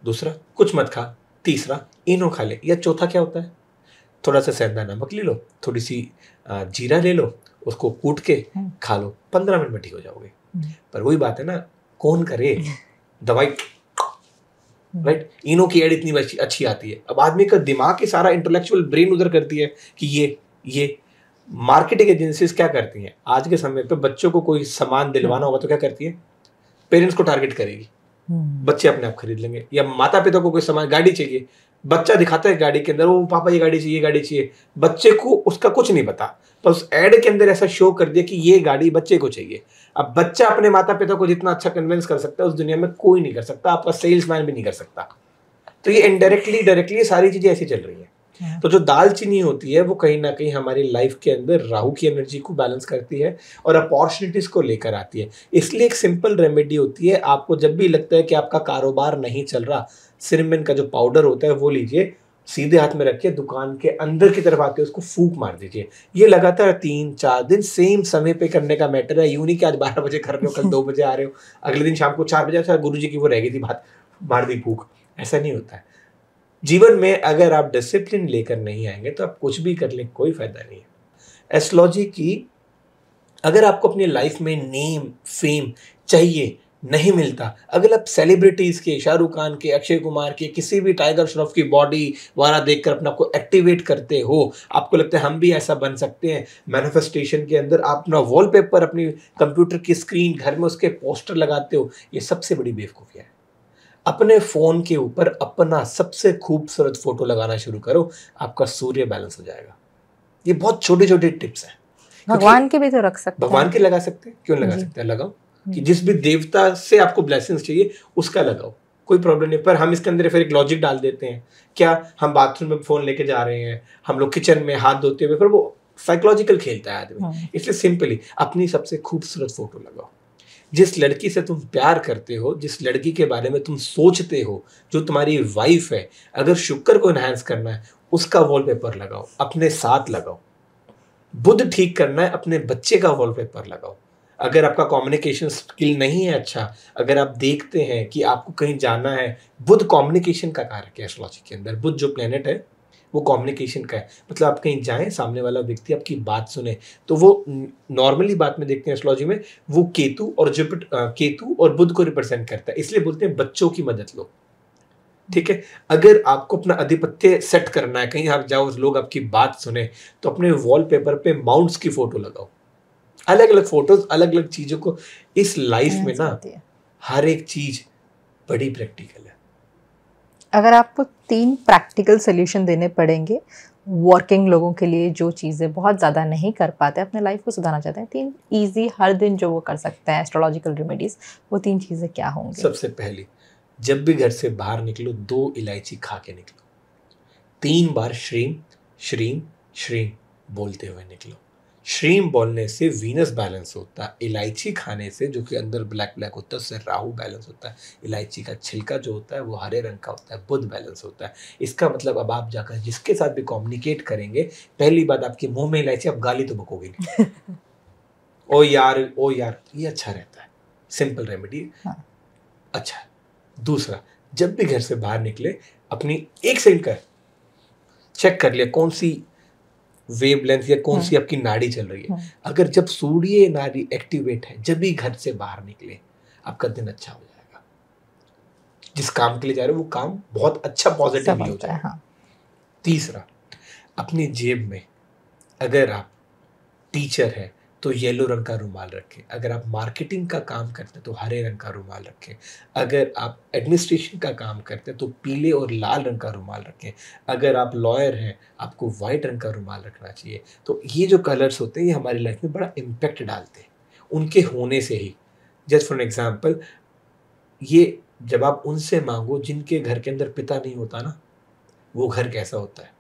दूसरा कुछ मत खा, तीसरा इनो खा ले, या चौथा क्या होता है, थोड़ा सा सेंधा नमक ले लो, थोड़ी सी जीरा ले लो, उसको कूट के खा लो, 15 मिनट में ठीक हो जाओगे। पर वही बात है ना, कौन करे दवाई, राइट, इनो की एड इतनी अच्छी आती है। अब आदमी का दिमाग की सारा इंटेलेक्चुअल ब्रेन उधर करती है कि ये मार्केटिंग एजेंसीज क्या करती हैं आज के समय पे, बच्चों को कोई सामान दिलवाना होगा तो क्या करती है, पेरेंट्स को टारगेट करेगी, बच्चे अपने आप खरीद लेंगे। या माता पिता को कोई सामान, गाड़ी चाहिए, बच्चा दिखाता है गाड़ी के अंदर, वो पापा ये गाड़ी चाहिए, गाड़ी चाहिए, बच्चे को उसका कुछ नहीं पता, पर उस एड के अंदर ऐसा शो कर दिया कि ये गाड़ी बच्चे को चाहिए। अब बच्चा अपने माता पिता को जितना अच्छा कन्विंस कर सकता है उस दुनिया में कोई नहीं कर सकता, आपका सेल्समैन भी नहीं कर सकता। तो ये इनडायरेक्टली डायरेक्टली सारी चीजें ऐसी चल रही है। तो जो दालचीनी होती है वो कहीं ना कहीं हमारी लाइफ के अंदर राहु की एनर्जी को बैलेंस करती है और अपॉर्चुनिटीज को लेकर आती है। इसलिए एक सिंपल रेमेडी होती है, आपको जब भी लगता है कि आपका कारोबार नहीं चल रहा, सिनेमन का जो पाउडर होता है वो लीजिए, सीधे हाथ में रखिए, दुकान के अंदर की तरफ आके उसको फूंक मार दीजिए। ये लगातार 3-4 दिन सेम समय पे करने का मैटर है। यूं नहीं कि आज 12 बजे कर रहे हो, कल 2 बजे आ रहे हो, अगले दिन शाम को 4 बजे अच्छा गुरु जी की वो रह गई थी बात, मार दी फूंक। ऐसा नहीं होता है जीवन में। अगर आप डिसिप्लिन लेकर नहीं आएंगे तो आप कुछ भी कर ले, कोई फायदा नहीं है। एस्ट्रोलॉजी की अगर आपको अपनी लाइफ में नेम फेम चाहिए, नहीं मिलता, अगर आप सेलिब्रिटीज के, शाहरुख खान के, अक्षय कुमार के, किसी भी टाइगर श्रॉफ की बॉडी वाला देखकर अपना को एक्टिवेट करते हो, आपको लगता है हम भी ऐसा बन सकते हैं, मैनिफेस्टेशन के अंदर आप अपना वॉलपेपर, अपनी कंप्यूटर की स्क्रीन, घर में उसके पोस्टर लगाते हो, ये सबसे बड़ी बेवकूफिया है। अपने फोन के ऊपर अपना सबसे खूबसूरत फोटो लगाना शुरू करो, आपका सूर्य बैलेंस हो जाएगा। ये बहुत छोटे छोटे टिप्स हैं। भगवान के भी तो रख सकते हैं, भगवान के लगा सकते हैं, क्यों लगा सकते हैं, लगाओ। कि जिस भी देवता से आपको ब्लेसिंग्स चाहिए उसका लगाओ, कोई प्रॉब्लम नहीं। पर हम इसके अंदर फिर एक लॉजिक डाल देते हैं, क्या हम बाथरूम में फोन लेके जा रहे हैं, हम लोग किचन में हाथ धोते हुए, पर वो साइकोलॉजिकल खेलता है आदमी। इसलिए सिंपली अपनी सबसे खूबसूरत फोटो लगाओ। जिस लड़की से तुम प्यार करते हो, जिस लड़की के बारे में तुम सोचते हो, जो तुम्हारी वाइफ है, अगर शुक्र को एनहांस करना है उसका वॉलपेपर लगाओ, अपने साथ लगाओ। बुध ठीक करना है, अपने बच्चे का वॉलपेपर लगाओ। अगर आपका कम्युनिकेशन स्किल नहीं है अच्छा, अगर आप देखते हैं कि आपको कहीं जाना है, बुध कम्युनिकेशन का कारक है एस्ट्रोलॉजी के अंदर। बुध जो प्लेनेट है वो कम्युनिकेशन का है, मतलब आप कहीं जाएं, सामने वाला व्यक्ति आपकी बात सुने, तो वो नॉर्मली बात में देखते हैं एस्ट्रोलॉजी में वो केतु और बुध को रिप्रेजेंट करता है। इसलिए बोलते हैं बच्चों की मदद लो, ठीक है। अगर आपको अपना आधिपत्य सेट करना है, कहीं आप जाओ लोग आपकी बात सुने, तो अपने वॉलपेपर पे माउंट्स की फोटो लगाओ, अलग अलग फोटोज, अलग अलग चीजों को। इस लाइफ में ना हर एक चीज बड़ी प्रैक्टिकल है। अगर आपको 3 प्रैक्टिकल सोल्यूशन देने पड़ेंगे वर्किंग लोगों के लिए, जो चीज़ें बहुत ज़्यादा नहीं कर पाते, अपने लाइफ को सुधारना चाहते हैं, 3 इजी हर दिन जो वो कर सकते हैं एस्ट्रोलॉजिकल रेमेडीज, वो 3 चीज़ें क्या होंगी? सबसे पहली, जब भी घर से बाहर निकलो 2 इलायची खा के निकलो। 3 बार श्रीम श्रीम श्रीम बोलते हुए निकलो। श्रीम बोलने से वीनस बैलेंस होता है, इलायची खाने से जो कि अंदर ब्लैक ब्लैक होता है उससे राहु बैलेंस होता है, इलायची का छिलका जो होता है वो हरे रंग का होता है, बुध बैलेंस होता है। इसका मतलब अब आप जाकर जिसके साथ भी कम्युनिकेट करेंगे, पहली बात आपके मुंह में इलायची, आप गाली तो बकोगे नहीं। ओ यार ये अच्छा रहता है, सिंपल रेमेडी। हाँ। अच्छा, दूसरा, जब भी घर से बाहर निकले अपनी 1 सेकंड का चेक कर लिया कौन सी वेवलेंथ या कौन सी आपकी नाड़ी चल रही है। अगर जब सूर्य नाड़ी एक्टिवेट है, जब भी घर से बाहर निकले, आपका दिन अच्छा हो जाएगा। जिस काम के लिए जा रहे हो वो काम बहुत अच्छा पॉजिटिवली हो जाएगा। हाँ। तीसरा, अपनी जेब में अगर आप टीचर है तो येलो रंग का रुमाल रखें, अगर आप मार्केटिंग का काम करते हैं तो हरे रंग का रुमाल रखें, अगर आप एडमिनिस्ट्रेशन का काम करते हैं तो पीले और लाल रंग का रुमाल रखें, अगर आप लॉयर हैं आपको वाइट रंग का रुमाल रखना चाहिए। तो ये जो कलर्स होते हैं ये हमारी लाइफ में बड़ा इम्पैक्ट डालते हैं उनके होने से ही। जस्ट फॉर एग्जाम्पल, ये जब आप उनसे मांगो जिनके घर के अंदर पिता नहीं होता ना, वो घर कैसा होता है,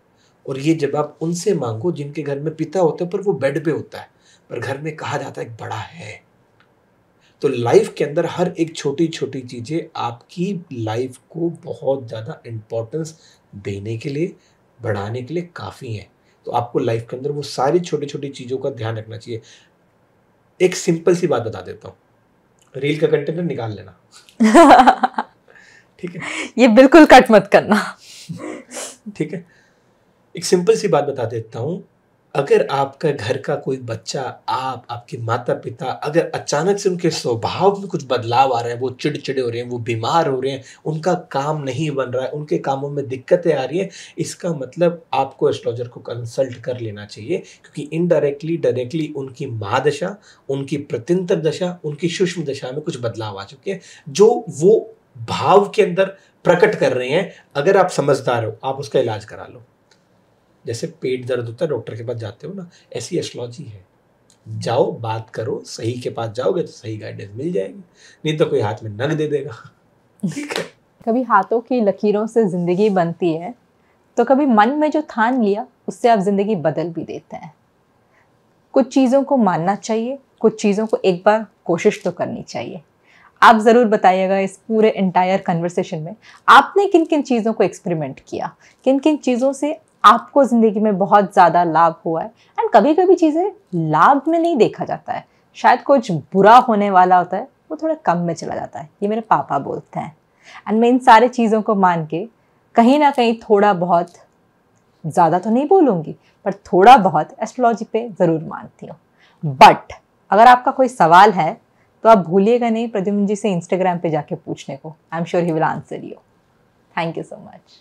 और ये जब आप उनसे मांगो जिनके घर में पिता होता है पर वो बेड पे होता है, पर घर में कहा जाता है एक बड़ा है। तो लाइफ के अंदर हर एक छोटी छोटी चीजें आपकी लाइफ को बहुत ज्यादा इंपॉर्टेंस देने के लिए, बढ़ाने के लिए काफी हैं। तो आपको लाइफ के अंदर वो सारी छोटी छोटी चीजों का ध्यान रखना चाहिए। एक सिंपल सी बात बता देता हूँ, रील का कंटेनर निकाल लेना। ठीक है, ये बिल्कुल कट मत करना। ठीक है, एक सिंपल सी बात बता देता हूँ, अगर आपका घर का कोई बच्चा, आप, आपके माता-पिता अगर अचानक से उनके स्वभाव में कुछ बदलाव आ रहा है, वो चिड़चिड़े हो रहे हैं, वो बीमार हो रहे हैं, उनका काम नहीं बन रहा है, उनके कामों में दिक्कतें आ रही हैं, इसका मतलब आपको एस्ट्रोलॉजर को कंसल्ट कर लेना चाहिए, क्योंकि इनडायरेक्टली, डायरेक्टली उनकी महादशा, उनकी प्रत्यंतर दशा, उनकी सूक्ष्म दशा में कुछ बदलाव आ चुके हैं, जो वो भाव के अंदर प्रकट कर रहे हैं। अगर आप समझदार हो, आप उसका इलाज करा लो। जैसे पेट दर्द होता है, डॉक्टर के पास जाते हो ना, ऐसी एस्ट्रोलॉजी है। जाओ, बात करो, सही के पास जाओगे तो सही गाइडेंस मिल जाएगी, नहीं तो कोई हाथ में नग दे देगा। ठीक है। कभी हाथों की लकीरों से ज़िंदगी बनती है, तो कभी मन में जो ठान लिया उससे आप ज़िंदगी बदल भी देते हैं। कुछ चीज़ों को मानना चाहिए, कुछ चीज़ों को एक बार कोशिश तो करनी चाहिए। आप ज़रूर बताइएगा इस पूरे एंटायर कन्वर्सेशन में आपने किन किन चीज़ों को एक्सपेरिमेंट किया, किन किन चीज़ों से आपको ज़िंदगी में बहुत ज़्यादा लाभ हुआ है। एंड कभी कभी चीज़ें लाभ में नहीं देखा जाता है, शायद कुछ बुरा होने वाला होता है, वो थोड़ा कम में चला जाता है, ये मेरे पापा बोलते हैं। एंड मैं इन सारे चीज़ों को मान के कहीं ना कहीं थोड़ा बहुत, ज़्यादा तो नहीं बोलूँगी, पर थोड़ा बहुत एस्ट्रोलॉजी पे ज़रूर मानती हूँ। बट अगर आपका कोई सवाल है तो आप भूलिएगा नहीं प्रद्युम्न जी से इंस्टाग्राम पे जाके पूछने को। I am sure he will answer you. Thank you so much.